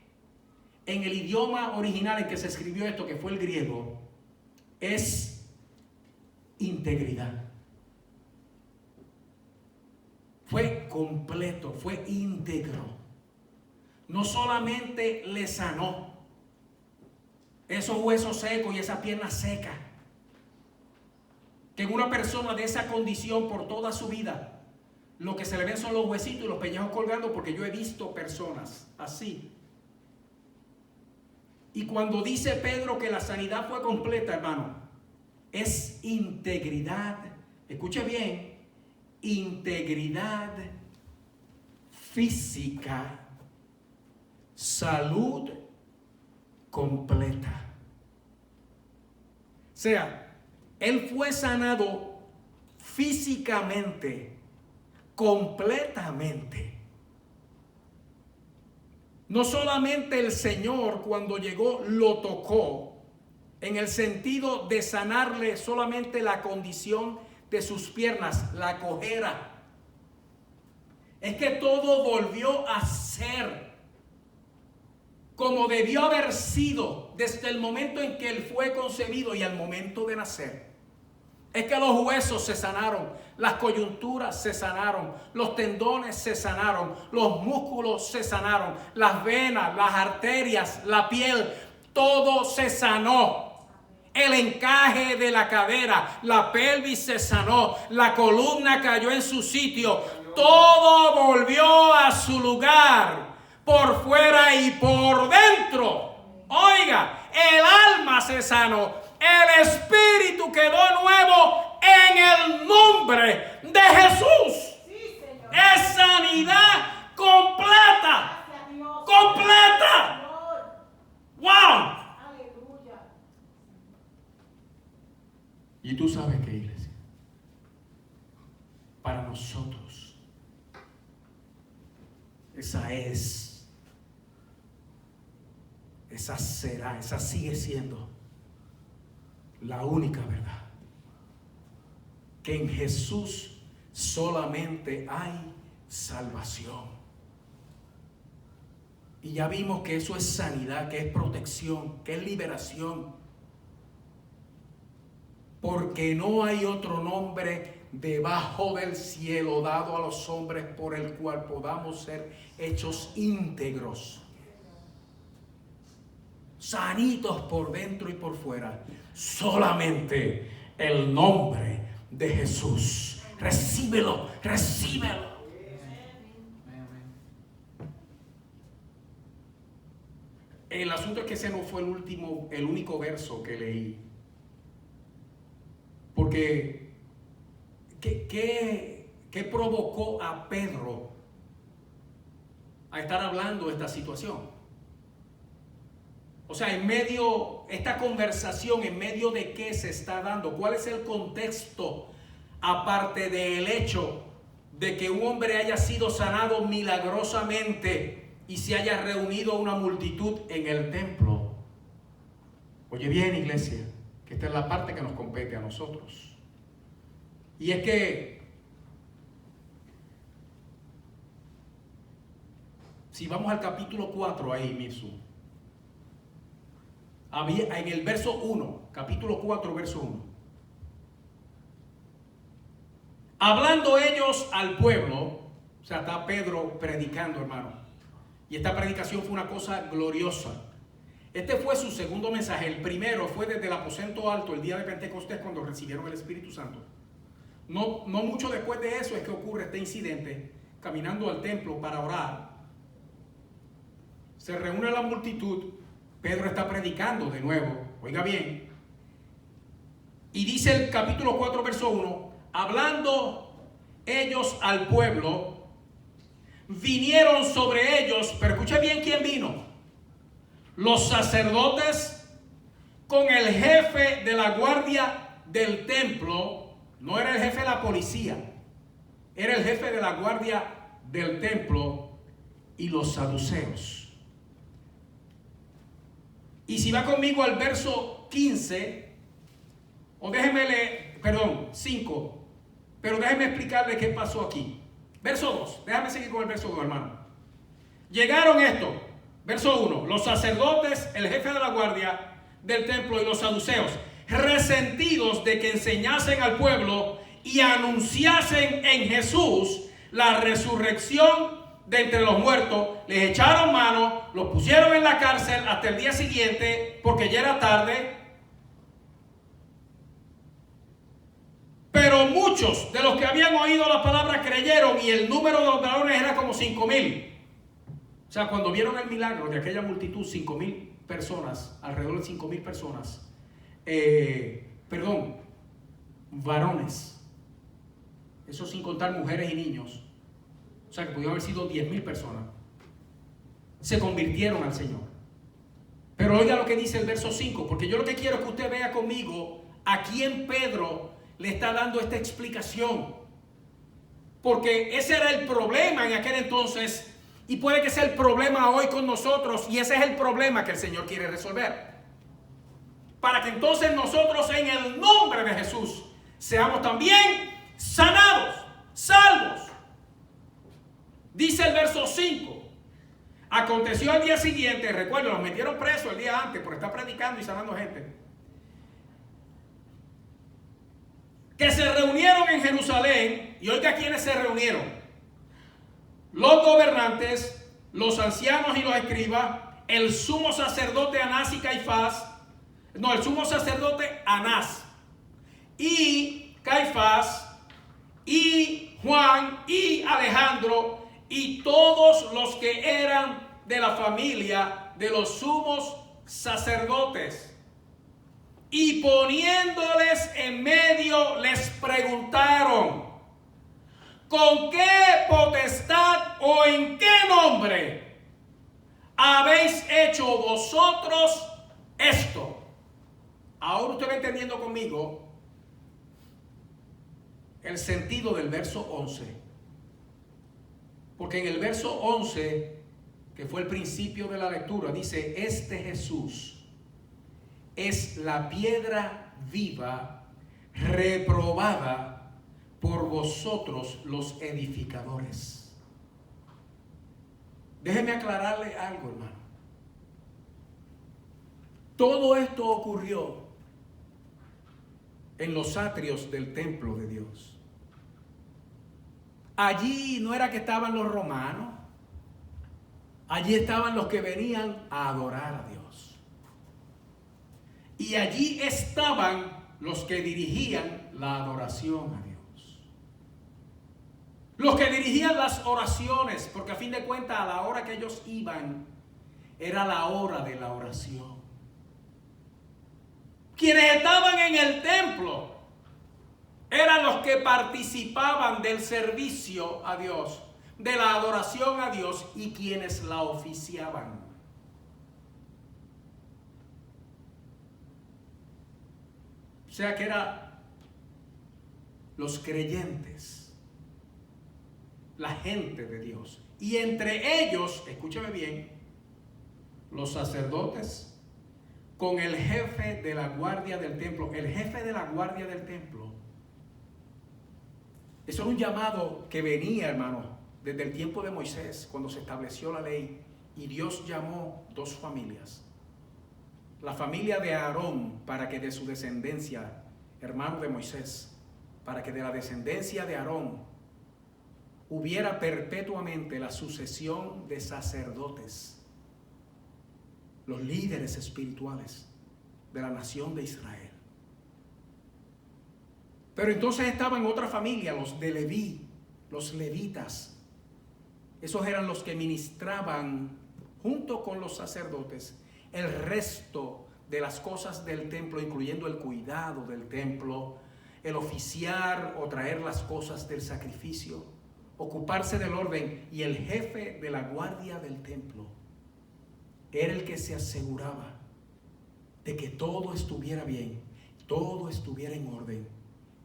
en el idioma original en que se escribió esto, que fue el griego, es integridad. fue completo, fue íntegro. No solamente le sanó esos huesos secos y esa pierna seca, que en una persona de esa condición por toda su vida, lo que se le ven son los huesitos y los pellejos colgando, porque yo he visto personas así. Y cuando dice Pedro que la sanidad fue completa, hermano, es integridad. Escuche bien, integridad física, salud completa. O sea, él fue sanado físicamente, completamente. No solamente el Señor cuando llegó lo tocó en el sentido de sanarle solamente la condición de sus piernas, la cojera. Es que todo volvió a ser como debió haber sido desde el momento en que él fue concebido y al momento de nacer. Es que los huesos se sanaron, las coyunturas se sanaron, los tendones se sanaron, los músculos se sanaron, las venas, las arterias, la piel, todo se sanó. El encaje de la cadera, la pelvis se sanó, la columna cayó en su sitio, todo volvió a su lugar, por fuera y por dentro. Oiga, el alma se sanó. El espíritu quedó nuevo en el nombre de Jesús. Sí, Señor. Es sanidad completa. Gracias, Dios. Completa. Señor. ¡Wow! Aleluya. Y tú sabes qué, iglesia, para nosotros esa será, esa sigue siendo la única verdad. Que en Jesús solamente hay salvación. Y ya vimos que eso es sanidad, que es protección, que es liberación. Porque no hay otro nombre debajo del cielo dado a los hombres por el cual podamos ser hechos íntegros, sanitos por dentro y por fuera. Solamente el nombre de Jesús. Recíbelo, recíbelo. El asunto es que ese no fue el único verso que leí. Porque ¿qué provocó a Pedro a estar hablando de esta situación? O sea, esta conversación, ¿en medio de qué se está dando? ¿Cuál es el contexto? Aparte del hecho de que un hombre haya sido sanado milagrosamente y se haya reunido una multitud en el templo. Oye bien, iglesia, que esta es la parte que nos compete a nosotros. Y es que si vamos al capítulo 4 ahí mismo, en el verso 1, capítulo 4, verso 1. Hablando ellos al pueblo, o sea, está Pedro predicando, hermano. Y esta predicación fue una cosa gloriosa. Este fue su segundo mensaje. El primero fue desde el aposento alto, el día de Pentecostés, cuando recibieron el Espíritu Santo. No mucho después de eso es que ocurre este incidente, caminando al templo para orar. Se reúne la multitud. Pedro está predicando de nuevo, oiga bien, y dice el capítulo 4, verso 1, hablando ellos al pueblo, vinieron sobre ellos, pero escuche bien quién vino, los sacerdotes con el jefe de la guardia del templo. No era el jefe de la policía, era el jefe de la guardia del templo, y los saduceos. Y si va conmigo al verso 15, o déjeme leer, 5, pero déjeme explicarle qué pasó aquí. Verso 2, déjame seguir con el verso 2, hermano. Llegaron estos, verso 1, los sacerdotes, el jefe de la guardia del templo y los saduceos, resentidos de que enseñasen al pueblo y anunciasen en Jesús la resurrección de entre los muertos, les echaron mano, los pusieron en la cárcel hasta el día siguiente porque ya era tarde. Pero muchos de los que habían oído la palabra creyeron, y el número de los varones era como 5,000. O sea, cuando vieron el milagro de aquella multitud, 5,000 personas, alrededor de 5,000 personas, varones, eso sin contar mujeres y niños, o sea que pudieron haber sido 10,000 personas, se convirtieron al Señor. Pero oiga lo que dice el verso 5, porque yo lo que quiero es que usted vea conmigo a quién Pedro le está dando esta explicación, porque ese era el problema en aquel entonces, y puede que sea el problema hoy con nosotros, y ese es el problema que el Señor quiere resolver, para que entonces nosotros en el nombre de Jesús seamos también sanados, salvos. Dice el verso 5: aconteció al día siguiente, recuerden, los metieron presos el día antes por estar predicando y sanando gente, que se reunieron en Jerusalén. Y oiga quiénes se reunieron: los gobernantes, los ancianos y los escribas, el sumo sacerdote Anás y Caifás, el sumo sacerdote Anás y Caifás y Juan y Alejandro y todos los que eran de la familia de los sumos sacerdotes. Y poniéndoles en medio les preguntaron: ¿con qué potestad o en qué nombre habéis hecho vosotros esto? Ahora usted va entendiendo conmigo el sentido del verso 11. Porque en el verso 11, que fue el principio de la lectura, dice: este Jesús es la piedra viva reprobada por vosotros los edificadores. Déjeme aclararle algo, hermano. Todo esto ocurrió en los atrios del templo de Dios. Allí no era que estaban los romanos, allí estaban los que venían a adorar a Dios. Y allí estaban los que dirigían la adoración a Dios. Los que dirigían las oraciones, porque a fin de cuentas a la hora que ellos iban era la hora de la oración. Quienes estaban en el templo eran los que participaban del servicio a Dios, de la adoración a Dios, y quienes la oficiaban. O sea que eran los creyentes, la gente de Dios. Y entre ellos, escúchame bien, los sacerdotes, con el jefe de la guardia del templo. El jefe de la guardia del templo, eso era un llamado que venía, hermano, desde el tiempo de Moisés, cuando se estableció la ley, y Dios llamó dos familias. La familia de Aarón, para que de su descendencia, hermano de Moisés, para que de la descendencia de Aarón hubiera perpetuamente la sucesión de sacerdotes, los líderes espirituales de la nación de Israel. Pero entonces estaban otra familia, los de Leví, los levitas. Esos eran los que ministraban junto con los sacerdotes el resto de las cosas del templo, incluyendo el cuidado del templo, el oficiar o traer las cosas del sacrificio, ocuparse del orden. Y el jefe de la guardia del templo era el que se aseguraba de que todo estuviera bien, todo estuviera en orden,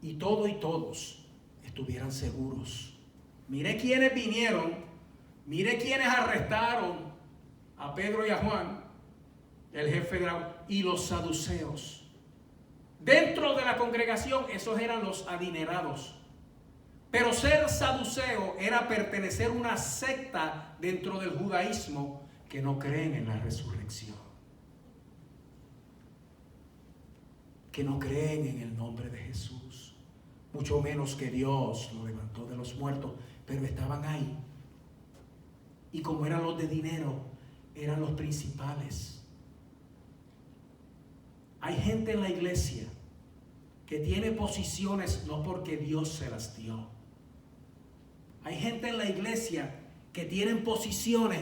y todo y todos estuvieran seguros. Mire quiénes vinieron, mire quiénes arrestaron a Pedro y a Juan, el jefe de y los saduceos. Dentro de la congregación, esos eran los adinerados. Pero ser saduceo era pertenecer a una secta dentro del judaísmo que no creen en la resurrección, que no creen en el nombre de Jesús, mucho menos que Dios lo levantó de los muertos, pero estaban ahí. Y como eran los de dinero, eran los principales. Hay gente en la iglesia que tiene posiciones no porque Dios se las dio. Hay gente en la iglesia que tienen posiciones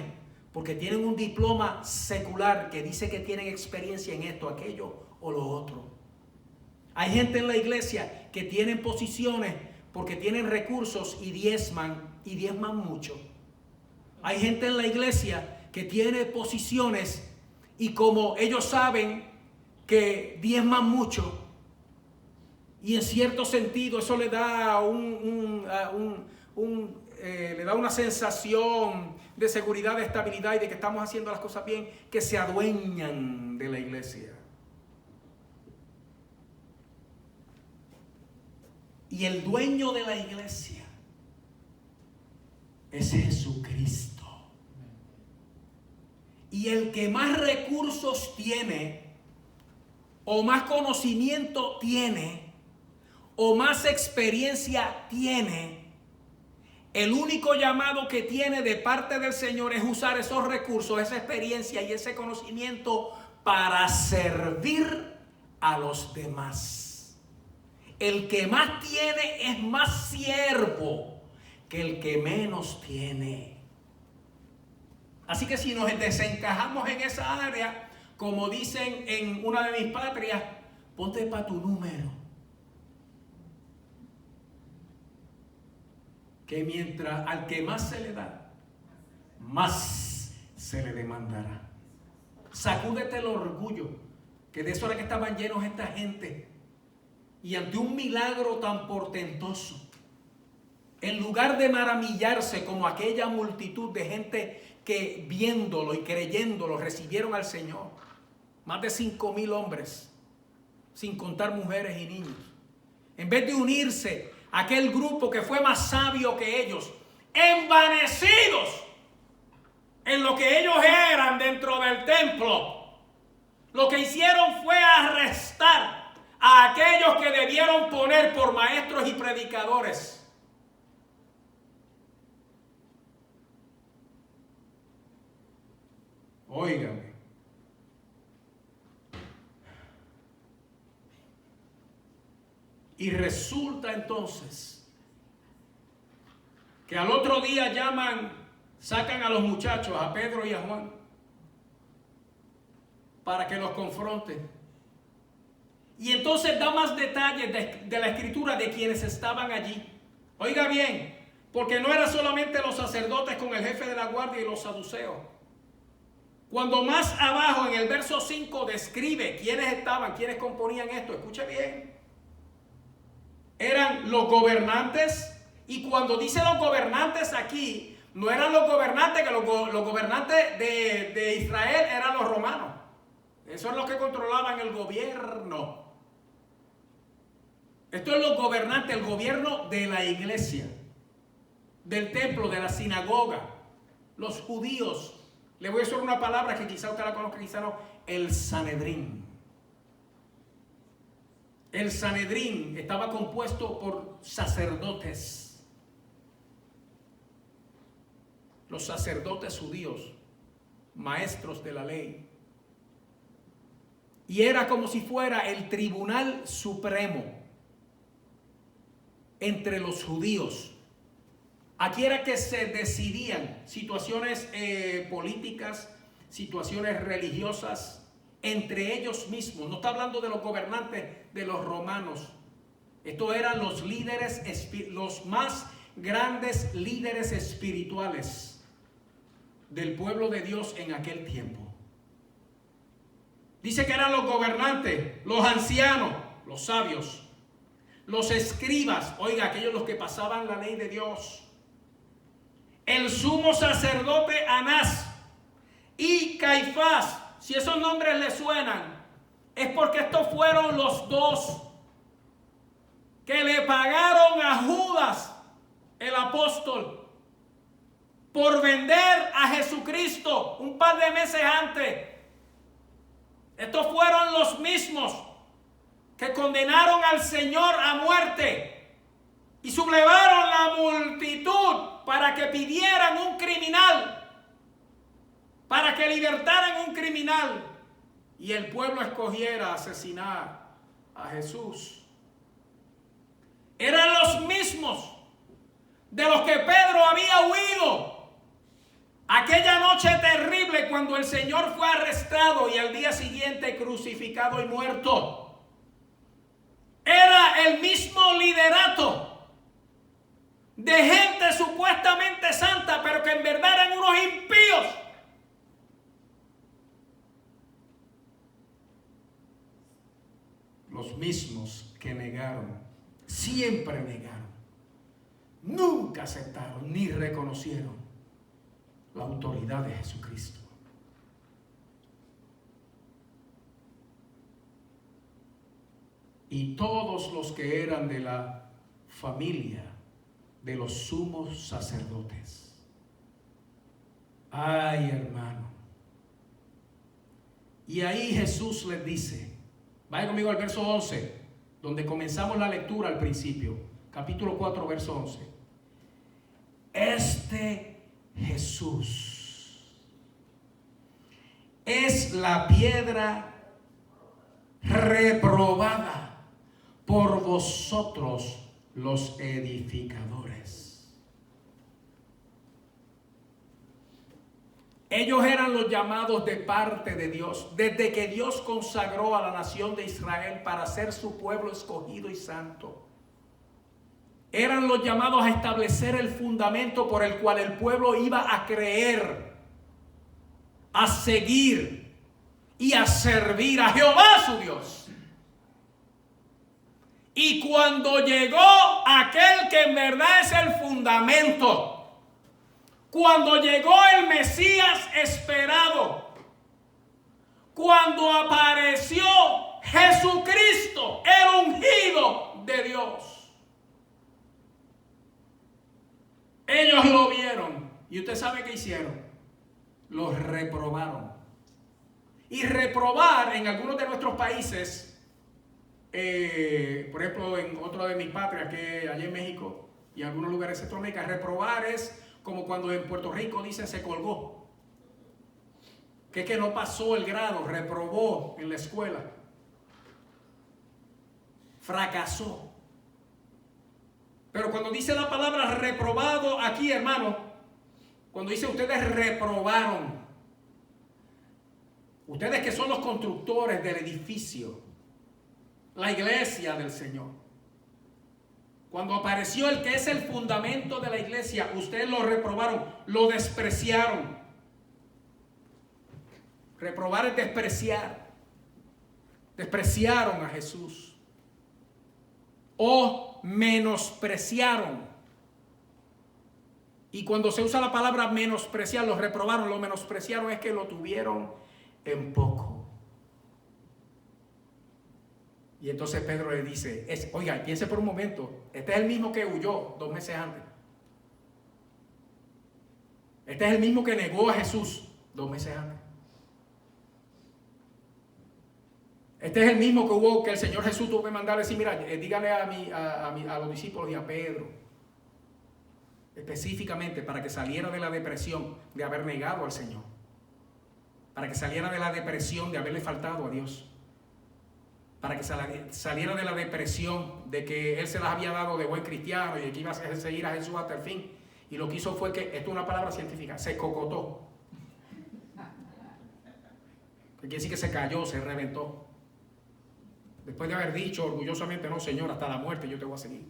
porque tienen un diploma secular que dice que tienen experiencia en esto, aquello o lo otro. Hay gente en la iglesia que tienen posiciones porque tienen recursos y diezman mucho. Hay gente en la iglesia que tiene posiciones y como ellos saben que diezman mucho, y en cierto sentido eso le da le da una sensación de seguridad, de estabilidad y de que estamos haciendo las cosas bien, que se adueñan de la iglesia. Y el dueño de la iglesia es Jesucristo. Y el que más recursos tiene, o más conocimiento tiene, o más experiencia tiene, el único llamado que tiene de parte del Señor es usar esos recursos, esa experiencia y ese conocimiento para servir a los demás. El que más tiene es más siervo que el que menos tiene. Así que si nos desencajamos en esa área, como dicen en una de mis patrias, ponte para tu número. Que mientras al que más se le da, más se le demandará. Sacúdete el orgullo, que de eso era que estaban llenos esta gente. Y ante un milagro tan portentoso, en lugar de maravillarse como aquella multitud de gente que viéndolo y creyéndolo recibieron al Señor, más de 5,000 hombres, sin contar mujeres y niños, en vez de unirse a aquel grupo que fue más sabio que ellos, envanecidos en lo que ellos eran dentro del templo, lo que hicieron fue arrestar a aquellos que debieron poner por maestros y predicadores. Óigame. Y resulta entonces que al otro día sacan a los muchachos, a Pedro y a Juan, para que los confronten. Y entonces da más detalles de la escritura de quienes estaban allí. Oiga bien, porque no era solamente los sacerdotes con el jefe de la guardia y los saduceos. Cuando más abajo en el verso 5 describe quiénes estaban, quiénes componían esto, escuche bien. Eran los gobernantes, y cuando dice los gobernantes aquí, no eran los gobernantes, que los gobernantes de Israel eran los romanos. Eso es los que controlaban el gobierno. Esto es los gobernantes, el gobierno de la iglesia, del templo, de la sinagoga, los judíos. Le voy a decir una palabra que quizá usted la conozca, quizá no. El Sanedrín. El Sanedrín estaba compuesto por sacerdotes. Los sacerdotes judíos, maestros de la ley. Y era como si fuera el tribunal supremo entre los judíos. Aquí era que se decidían situaciones políticas, situaciones religiosas entre ellos mismos. No está hablando de los gobernantes de los romanos. Estos eran los líderes, los más grandes líderes espirituales del pueblo de Dios en aquel tiempo. Dice que eran los gobernantes, los ancianos, los sabios, los escribas, oiga, aquellos los que pasaban la ley de Dios, el sumo sacerdote Anás y Caifás. Si esos nombres le suenan, es porque estos fueron los dos que le pagaron a Judas, el apóstol, por vender a Jesucristo un par de meses antes. Estos fueron los mismos que condenaron al Señor a muerte y sublevaron la multitud para que pidieran un criminal, para que libertaran un criminal, y el pueblo escogiera asesinar a Jesús. Eran los mismos de los que Pedro había huido aquella noche terrible cuando el Señor fue arrestado y al día siguiente crucificado y muerto. Era el mismo liderato de gente supuestamente santa, pero que en verdad eran unos impíos. Los mismos que negaron, siempre negaron, nunca aceptaron ni reconocieron la autoridad de Jesucristo. Y todos los que eran de la familia de los sumos sacerdotes. Ay, hermano. Y ahí Jesús les dice, vaya conmigo al verso 11, donde comenzamos la lectura al principio, capítulo 4, verso 11. Este Jesús es la piedra reprobada por vosotros los edificadores. Ellos eran los llamados de parte de Dios, desde que Dios consagró a la nación de Israel para ser su pueblo escogido y santo. Eran los llamados a establecer el fundamento por el cual el pueblo iba a creer, a seguir y a servir a Jehová su Dios. Y cuando llegó aquel que en verdad es el fundamento, cuando llegó el Mesías esperado, cuando apareció Jesucristo, el ungido de Dios, ellos lo vieron y usted sabe qué hicieron, los reprobaron. Y reprobar en algunos de nuestros países, por ejemplo en otro de mis patrias, que allá en México y en algunos lugares de Centroamérica, reprobar es como cuando en Puerto Rico dicen se colgó, que es que no pasó el grado, reprobó en la escuela, fracasó. Pero cuando dice la palabra reprobado aquí, hermano, cuando dice ustedes reprobaron, ustedes que son los constructores del edificio, la iglesia del Señor, cuando apareció el que es el fundamento de la iglesia, ustedes lo reprobaron, lo despreciaron. Reprobar es despreciar. Despreciaron a Jesús o menospreciaron. Y cuando se usa la palabra menospreciar, lo reprobaron, lo menospreciaron, es que lo tuvieron en poco. Y entonces Pedro le dice, oiga, piense por un momento, este es el mismo que huyó 2 meses antes. Este es el mismo que negó a Jesús 2 meses antes. Este es el mismo que el Señor Jesús tuvo que mandar a decir, mira, dígale a los discípulos y a Pedro, específicamente para que saliera de la depresión de haber negado al Señor, para que saliera de la depresión de haberle faltado a Dios, para que saliera de la depresión de que él se las había dado de buen cristiano y que iba a seguir a Jesús hasta el fin. Y lo que hizo fue que, esto es una palabra científica, se cocotó. Que quiere decir que se cayó, se reventó. Después de haber dicho orgullosamente, no Señor, hasta la muerte yo te voy a seguir.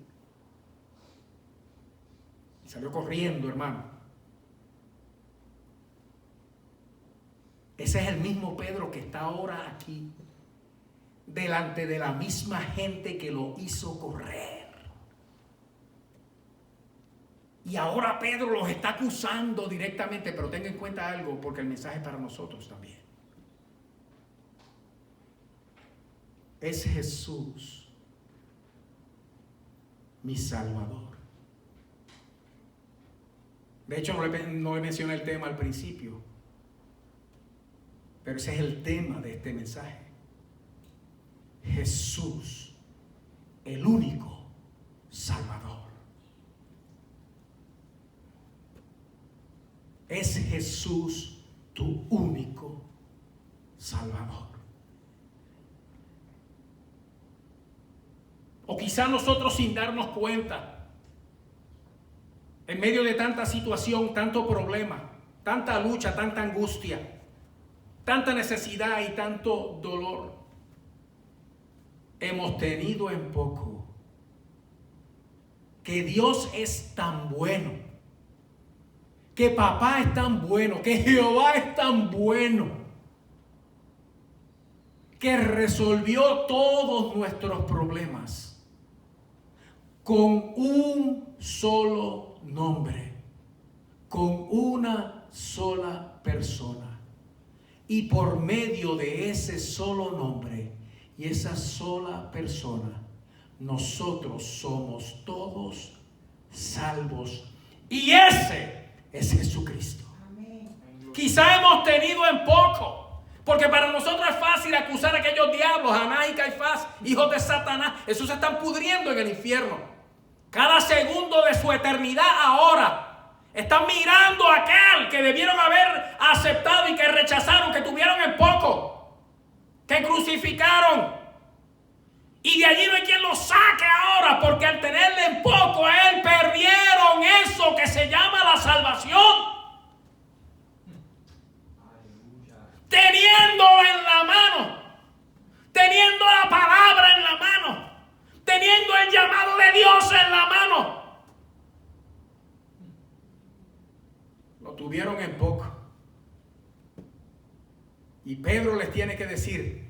Y salió corriendo, hermano. Ese es el mismo Pedro que está ahora aquí, delante de la misma gente que lo hizo correr. Y ahora Pedro los está acusando directamente, pero tenga en cuenta algo, porque el mensaje es para nosotros también. Es Jesús, mi Salvador. De hecho, no le mencioné el tema al principio, pero ese es el tema de este mensaje. Jesús, el único Salvador. Jesús tu único Salvador. O quizá nosotros sin darnos cuenta, en medio de tanta situación, tanto problema, tanta lucha, tanta angustia, tanta necesidad y tanto dolor, hemos tenido en poco que Dios es tan bueno, que papá es tan bueno, que Jehová es tan bueno, que resolvió todos nuestros problemas con un solo nombre, con una sola persona. Y por medio de ese solo nombre y esa sola persona, nosotros somos todos salvos. Y ese es Jesucristo. Amén. Quizá hemos tenido en poco, porque para nosotros es fácil acusar a aquellos diablos, Anás y Caifás, hijos de Satanás. Esos se están pudriendo en el infierno. Cada segundo de su eternidad ahora están mirando a aquel que debieron haber aceptado y que rechazaron, que tuvieron en poco, que crucificaron. Y de allí no hay quien lo saque ahora, porque al tenerle en poco a él perdieron eso que se llama la salvación. Teniéndolo en la mano, teniendo la palabra en la mano, teniendo el llamado de Dios en la mano, lo tuvieron en poco. Y Pedro les tiene que decir: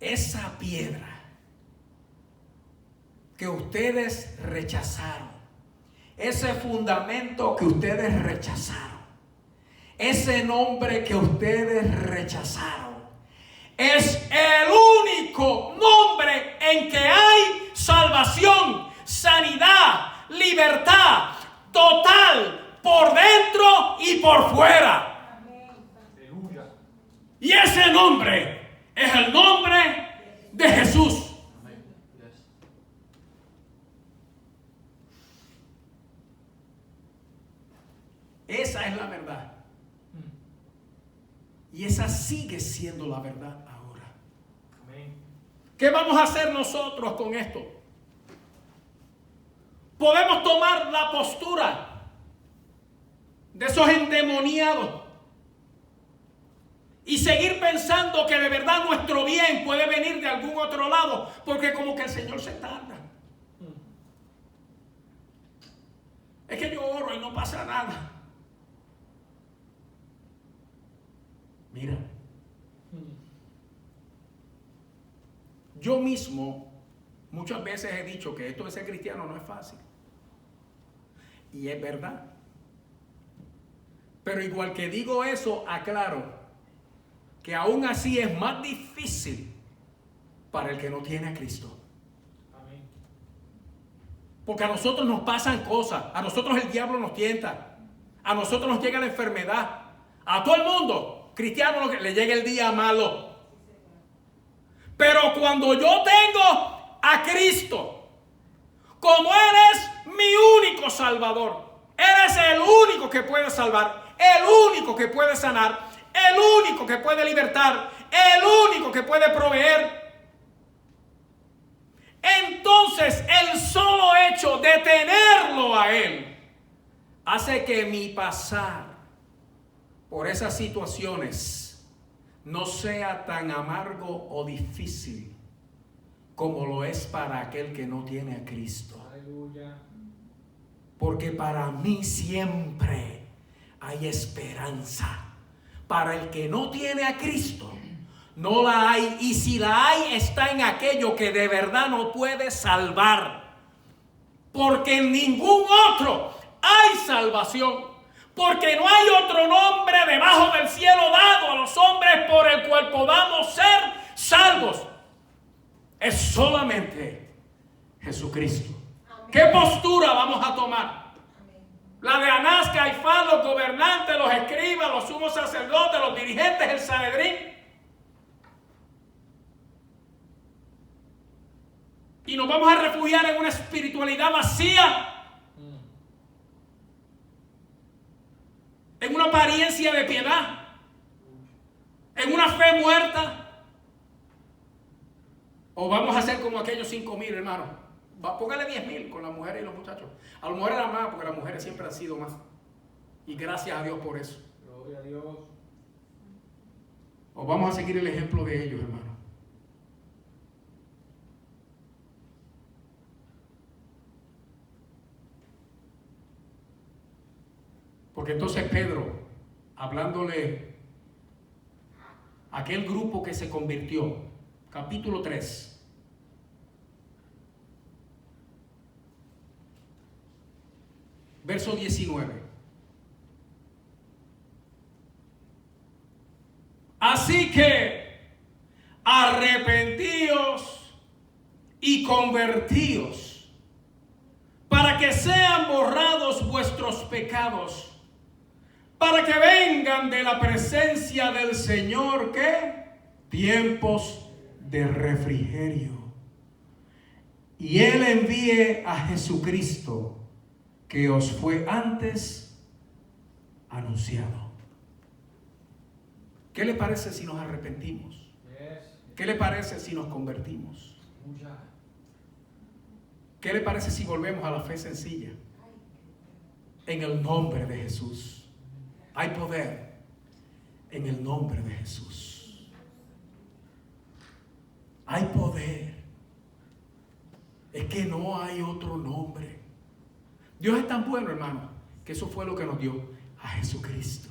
esa piedra que ustedes rechazaron, ese fundamento que ustedes rechazaron, ese nombre que ustedes rechazaron, es el único nombre en que hay salvación, sanidad, libertad total por dentro y por fuera. Amén. Y ese nombre es el nombre de Jesús. Esa es la verdad. Y esa sigue siendo la verdad ahora. Amén. ¿Qué vamos a hacer nosotros con esto? Podemos tomar la postura de esos endemoniados y seguir pensando que de verdad nuestro bien puede venir de algún otro lado, porque como que el Señor se tarda. Es que yo oro y no pasa nada. Mira, yo mismo muchas veces he dicho que esto de ser cristiano no es fácil. Y es verdad. Pero igual que digo eso, aclaro que aún así es más difícil para el que no tiene a Cristo. Amén. Porque a nosotros nos pasan cosas, a nosotros el diablo nos tienta, a nosotros nos llega la enfermedad, a todo el mundo cristiano le llega el día malo. Pero cuando yo tengo a Cristo, como Él es mi único Salvador, Él es el único que puede salvar, el único que puede sanar, el único que puede libertar, el único que puede proveer. Entonces el solo hecho de tenerlo a Él hace que mi pasar por esas situaciones no sea tan amargo o difícil como lo es para aquel que no tiene a Cristo. Aleluya. Porque para mí siempre hay esperanza. Para el que no tiene a Cristo no la hay, y si la hay está en aquello que de verdad no puede salvar, porque en ningún otro hay salvación. Porque no hay otro nombre debajo del cielo dado a los hombres por el cual podamos ser salvos. Es solamente Jesucristo. Amén. ¿Qué postura vamos a tomar? Amén. La de Anás, Caifás, los gobernantes, los escribas, los sumos sacerdotes, los dirigentes del Sanedrín. Y nos vamos a refugiar en una espiritualidad vacía, en una apariencia de piedad, en una fe muerta? ¿O vamos a hacer como aquellos 5,000, hermano? Póngale 10,000 con las mujeres y los muchachos. A lo mejor era más, porque las mujeres siempre han sido más. Y gracias a Dios por eso. Gloria a Dios. ¿O vamos a seguir el ejemplo de ellos, hermano? Porque entonces Pedro, hablándole a aquel grupo que se convirtió, capítulo 3, verso 19. Así que arrepentíos y convertíos para que sean borrados vuestros pecados, para que vengan de la presencia del Señor, ¿qué? Tiempos de refrigerio. Y Él envíe a Jesucristo, que os fue antes anunciado. ¿Qué le parece si nos arrepentimos? ¿Qué le parece si nos convertimos? ¿Qué le parece si volvemos a la fe sencilla? En el nombre de Jesús. Hay poder en el nombre de Jesús. Hay poder. Es que no hay otro nombre. Dios es tan bueno, hermano, que eso fue lo que nos dio a Jesucristo.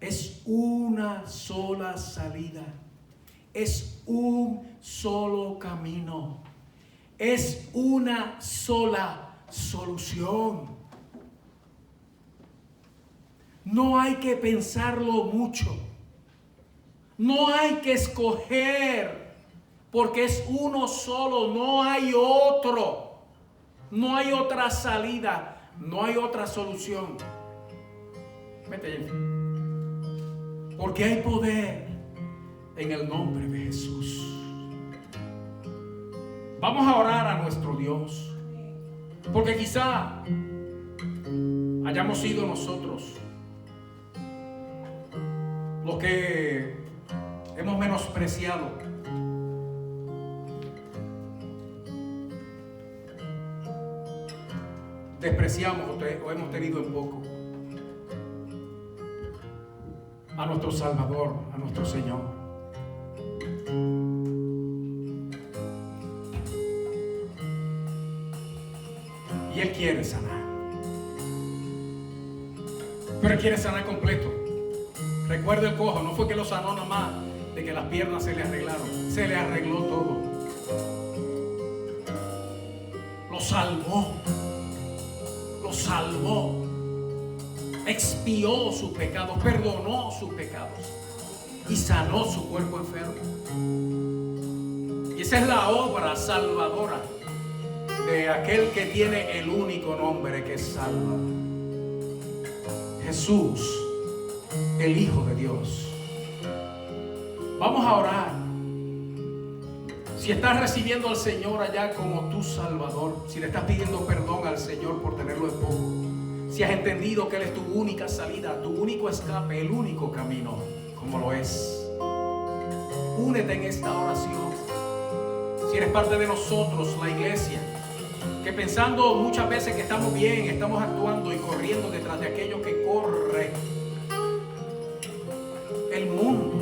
Es una sola salida. Es un solo camino. Es una sola solución. No hay que pensarlo mucho. No hay que escoger, porque es uno solo, no hay otro. No hay otra salida, no hay otra solución. Vete, Jennifer. Porque hay poder en el nombre de Jesús. Vamos a orar a nuestro Dios, porque quizá hayamos sido nosotros los que hemos menospreciado despreciamos o hemos tenido en poco a nuestro Salvador, a nuestro Señor. Y Él quiere sanar, pero Él quiere sanar completo. Recuerda el cojo, no fue que lo sanó nomás de que las piernas se le arreglaron, se le arregló todo. Lo salvó, expió sus pecados, perdonó sus pecados y sanó su cuerpo enfermo. Y esa es la obra salvadora de aquel que tiene el único nombre que salva: Jesús, el Hijo de Dios. Vamos a orar. Si estás recibiendo al Señor allá como tu Salvador, si le estás pidiendo perdón al Señor por tenerlo en poco, si has entendido que Él es tu única salida, tu único escape, el único camino, como lo es, únete en esta oración. Si eres parte de nosotros, la iglesia, que pensando muchas veces que estamos bien, estamos actuando y corriendo detrás de aquello que corre el mundo,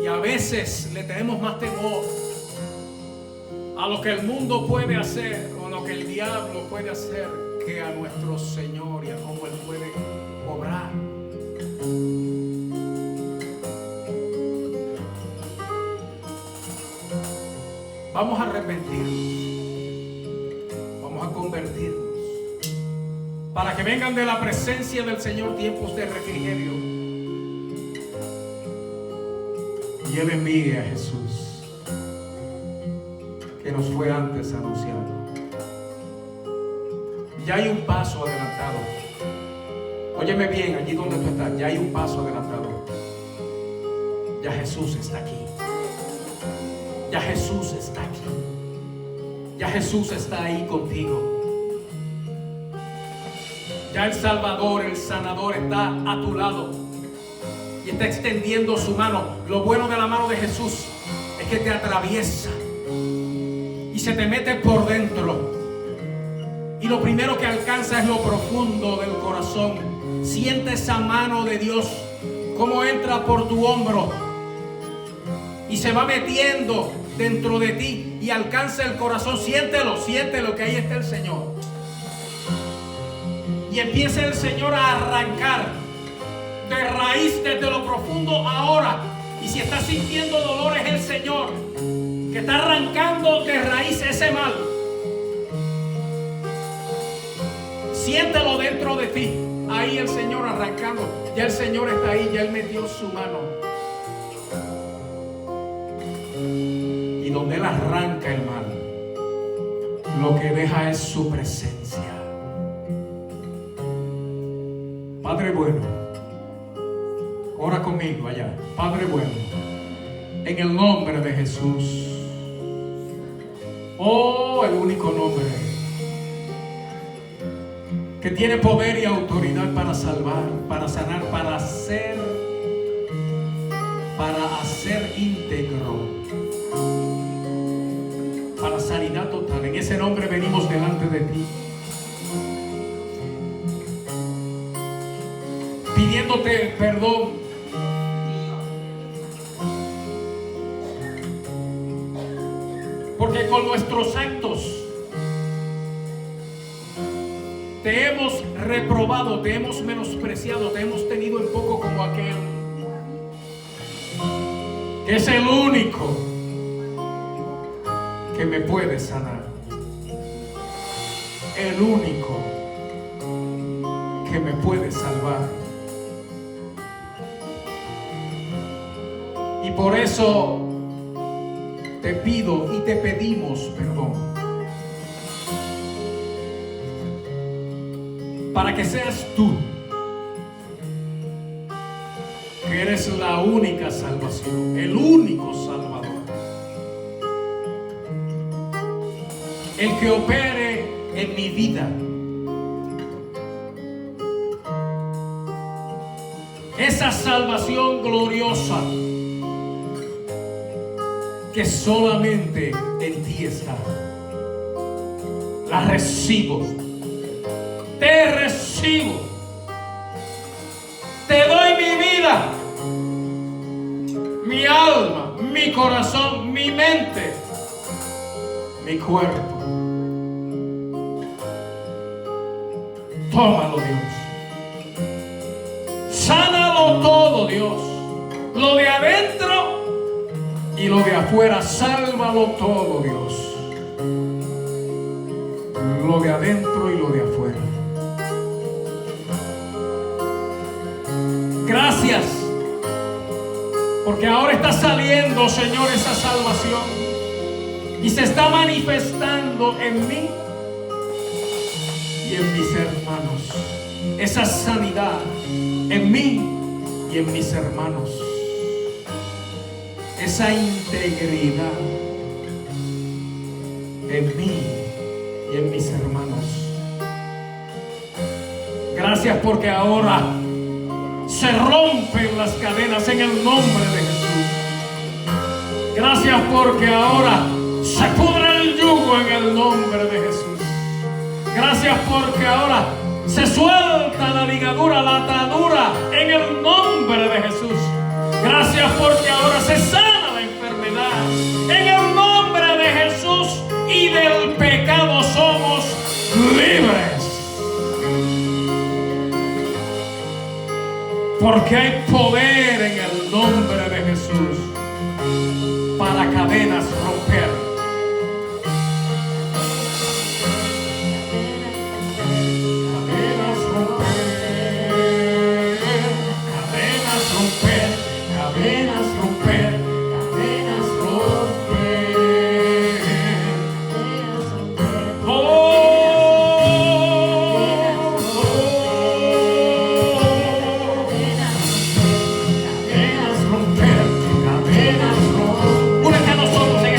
y a veces le tenemos más temor a lo que el mundo puede hacer o a lo que el diablo puede hacer que a nuestro Señor y a cómo Él puede obrar. Vamos a arrepentirnos, vamos a convertirnos, para que vengan de la presencia del Señor tiempos de refrigerio. Y Él envíe a Jesús, que nos fue antes anunciado. Ya hay un paso adelantado. Óyeme bien, allí donde tú estás, ya hay un paso adelantado. Ya Jesús está aquí. Ya Jesús está aquí. Ya Jesús está ahí contigo. Ya el Salvador, el sanador, está a tu lado y está extendiendo su mano. Lo bueno de la mano de Jesús es que te atraviesa y se te mete por dentro. Y lo primero que alcanza es lo profundo del corazón. Siente esa mano de Dios, cómo entra por tu hombro y se va metiendo dentro de ti y alcanza el corazón. Siéntelo, siéntelo, que ahí está el Señor. Y empieza el Señor a arrancar de raíz, desde lo profundo ahora. Y si estás sintiendo dolor, es el Señor que está arrancando de raíz ese mal. Siéntelo dentro de ti. Ahí el Señor arrancando. Ya el Señor está ahí, ya Él metió su mano. Y donde Él arranca el mal, lo que deja es su presencia. Padre bueno, ora conmigo allá. Padre bueno, en el nombre de Jesús. Oh, el único nombre que tiene poder y autoridad para salvar, para sanar, para hacer íntegro, para sanidad total. En ese nombre venimos delante de ti, pidiéndote perdón porque con nuestros actos te hemos reprobado, te hemos menospreciado, te hemos tenido en poco como aquel que es el único que me puede sanar, el único que me puede salvar. Y por eso te pido y te pedimos perdón, para que seas tú, que eres la única salvación, el único Salvador, el que opere en mi vida. Esa salvación gloriosa que solamente en ti está. La recibo. Te recibo. Te doy mi vida, mi alma, mi corazón, mi mente, mi cuerpo. Tómalo, Dios. Sánalo todo, Dios. Lo de adentro y lo de afuera, sálvalo todo, Dios. Lo de adentro y lo de afuera. Gracias, porque ahora está saliendo, Señor, esa salvación y se está manifestando en mí y en mis hermanos. Esa sanidad en mí y en mis hermanos. Esa integridad en mí y en mis hermanos. Gracias porque ahora se rompen las cadenas en el nombre de Jesús. Gracias porque ahora se pudre el yugo en el nombre de Jesús. Gracias porque ahora se suelta la ligadura, la atadura en el nombre de Jesús. Gracias porque ahora se sana la enfermedad en el nombre de Jesús, y del pecado somos libres. Porque hay poder en el nombre de Jesús para cadenas romper. Cadenas romper, cadenas romper, cadenas romper, cadenas romper. Únete a nosotros en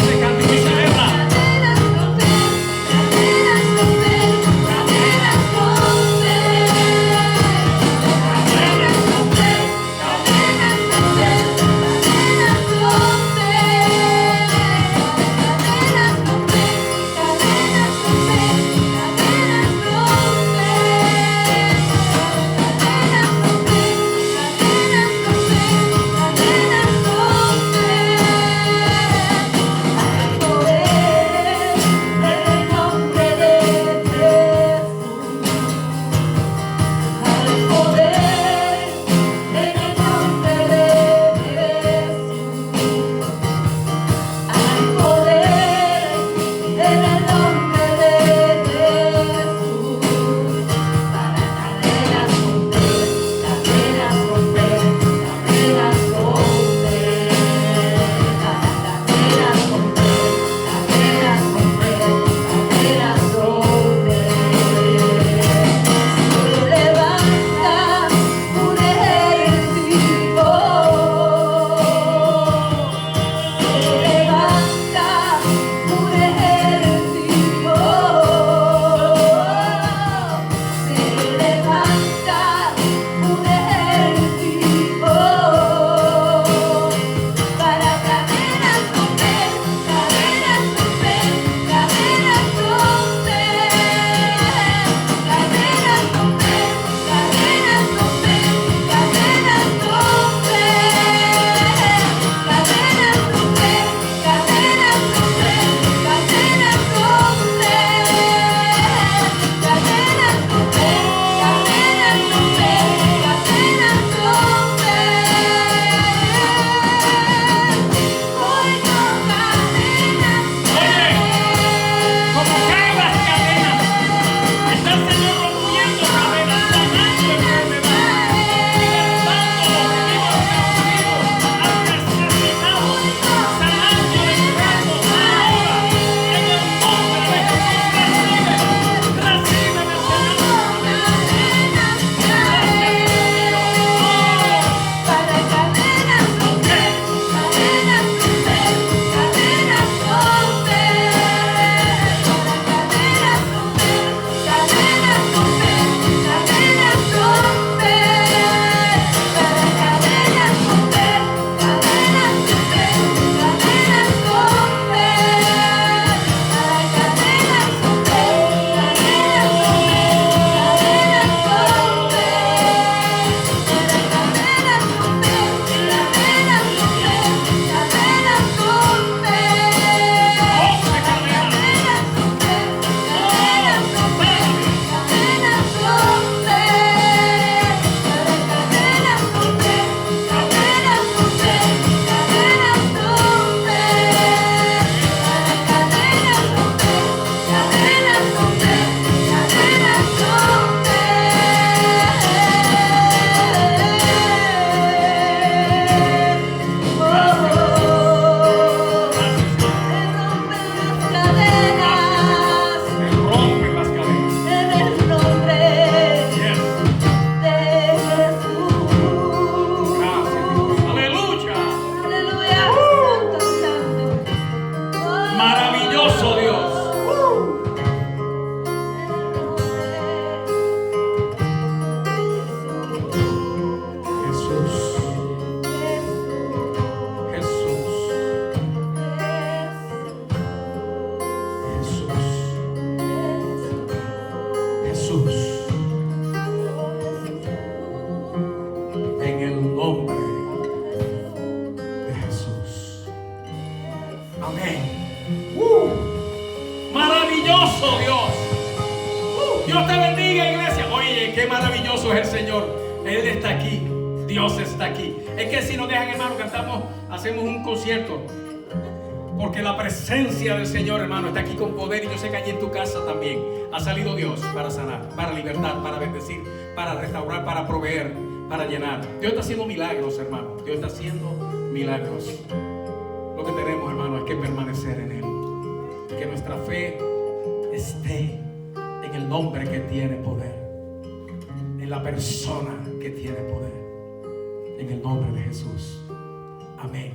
Amén. Maravilloso Dios. Dios te bendiga, iglesia. Oye, qué maravilloso es el Señor. Él está aquí. Dios está aquí. Es que si nos dejan, hermano, cantamos, hacemos un concierto. Porque la presencia del Señor, hermano, está aquí con poder. Y yo sé que allí en tu casa también ha salido Dios para sanar, para libertar, para bendecir, para restaurar, para proveer, para llenar. Dios está haciendo milagros, hermano. Dios está haciendo milagros. Lo que tenemos, hermano, es que permanecer en Él. Que nuestra fe esté en el nombre que tiene poder, en la persona que tiene poder, en el nombre de Jesús. Amén.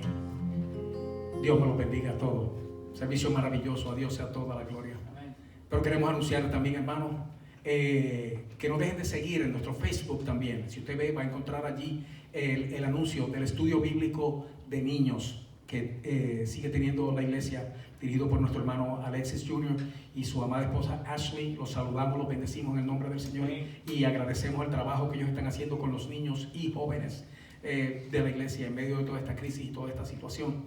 Dios me lo bendiga a todos. Servicio maravilloso. A Dios sea toda la gloria. Amén. Pero queremos anunciar también, hermanos, que no dejen de seguir en nuestro Facebook también. Si usted ve, va a encontrar allí el anuncio del estudio bíblico de niños que sigue teniendo la iglesia, dirigido por nuestro hermano Alexis Jr. y su amada esposa Ashley. Los saludamos, los bendecimos en el nombre del Señor y agradecemos el trabajo que ellos están haciendo con los niños y jóvenes de la iglesia en medio de toda esta crisis y toda esta situación.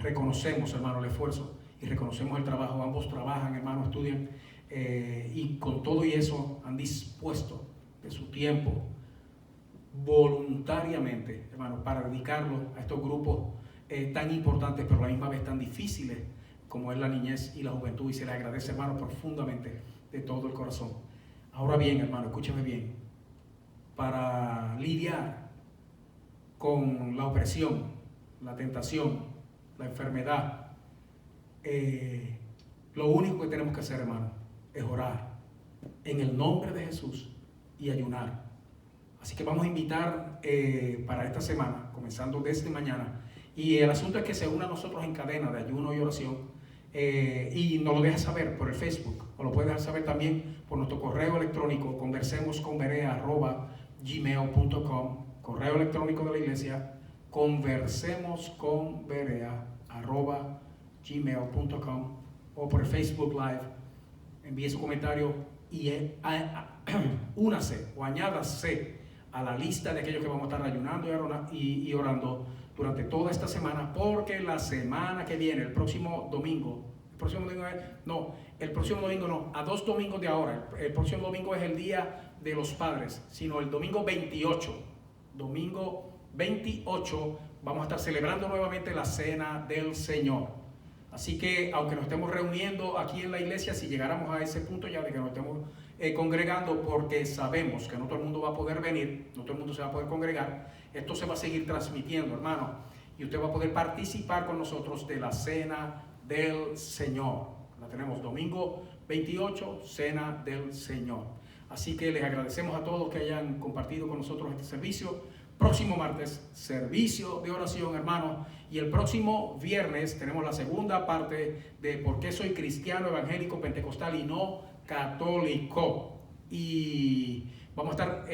Reconocemos, hermano, el esfuerzo y reconocemos el trabajo. Ambos trabajan, hermano, estudian y con todo y eso han dispuesto de su tiempo voluntariamente, hermano, para dedicarlo a estos grupos tan importantes, pero a la misma vez tan difíciles como es la niñez y la juventud, y se les agradece, hermano, profundamente de todo el corazón. Ahora bien, hermano, escúchame bien, para lidiar con la opresión, la tentación, la enfermedad, lo único que tenemos que hacer, hermano, es orar en el nombre de Jesús y ayunar. Así que vamos a invitar para esta semana, comenzando desde mañana, y el asunto es que se una a nosotros en cadena de ayuno y oración, y nos lo deja saber por el Facebook, o lo puede dejar saber también por nuestro correo electrónico, conversemosconberea@gmail.com, correo electrónico de la iglesia, conversemosconberea@gmail.com, o por el Facebook Live. Envíe su comentario y únase o añádase a la lista de aquellos que vamos a estar ayunando y orando durante toda esta semana, porque la semana que viene, el próximo domingo a 2 domingos de ahora, el próximo domingo es el Día de los Padres, sino el domingo 28, vamos a estar celebrando nuevamente la Cena del Señor. Así que, aunque nos estemos reuniendo aquí en la iglesia, si llegáramos a ese punto ya de que nos estemos congregando, porque sabemos que no todo el mundo va a poder venir, no todo el mundo se va a poder congregar, esto se va a seguir transmitiendo, hermano, y usted va a poder participar con nosotros de la Cena del Señor. La tenemos domingo 28, Cena del Señor. Así que les agradecemos a todos que hayan compartido con nosotros este servicio. Próximo martes, servicio de oración, hermano. Y el próximo viernes tenemos la segunda parte de por qué soy cristiano, evangélico, pentecostal y no católico. Y vamos a estar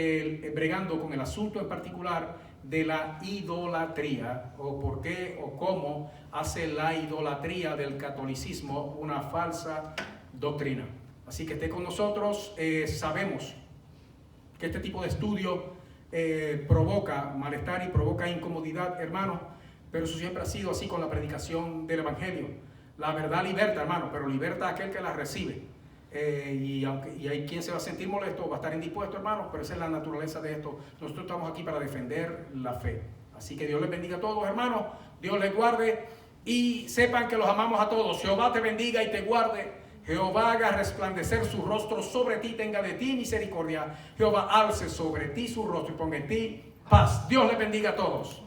bregando con el asunto en particular de la idolatría, o por qué o cómo hace la idolatría del catolicismo una falsa doctrina. Así que esté con nosotros. Sabemos que este tipo de estudio provoca malestar y provoca incomodidad, hermano, pero eso siempre ha sido así con la predicación del evangelio. La verdad liberta, hermano, pero liberta a aquel que la recibe. Y hay quien se va a sentir molesto, va a estar indispuesto, hermano, pero esa es la naturaleza de esto. Nosotros estamos aquí para defender la fe. Así que Dios les bendiga a todos, hermanos. Dios les guarde y sepan que los amamos a todos. Jehová te bendiga y te guarde. Jehová haga resplandecer su rostro sobre ti, tenga de ti misericordia. Jehová alce sobre ti su rostro y ponga en ti paz. Dios les bendiga a todos.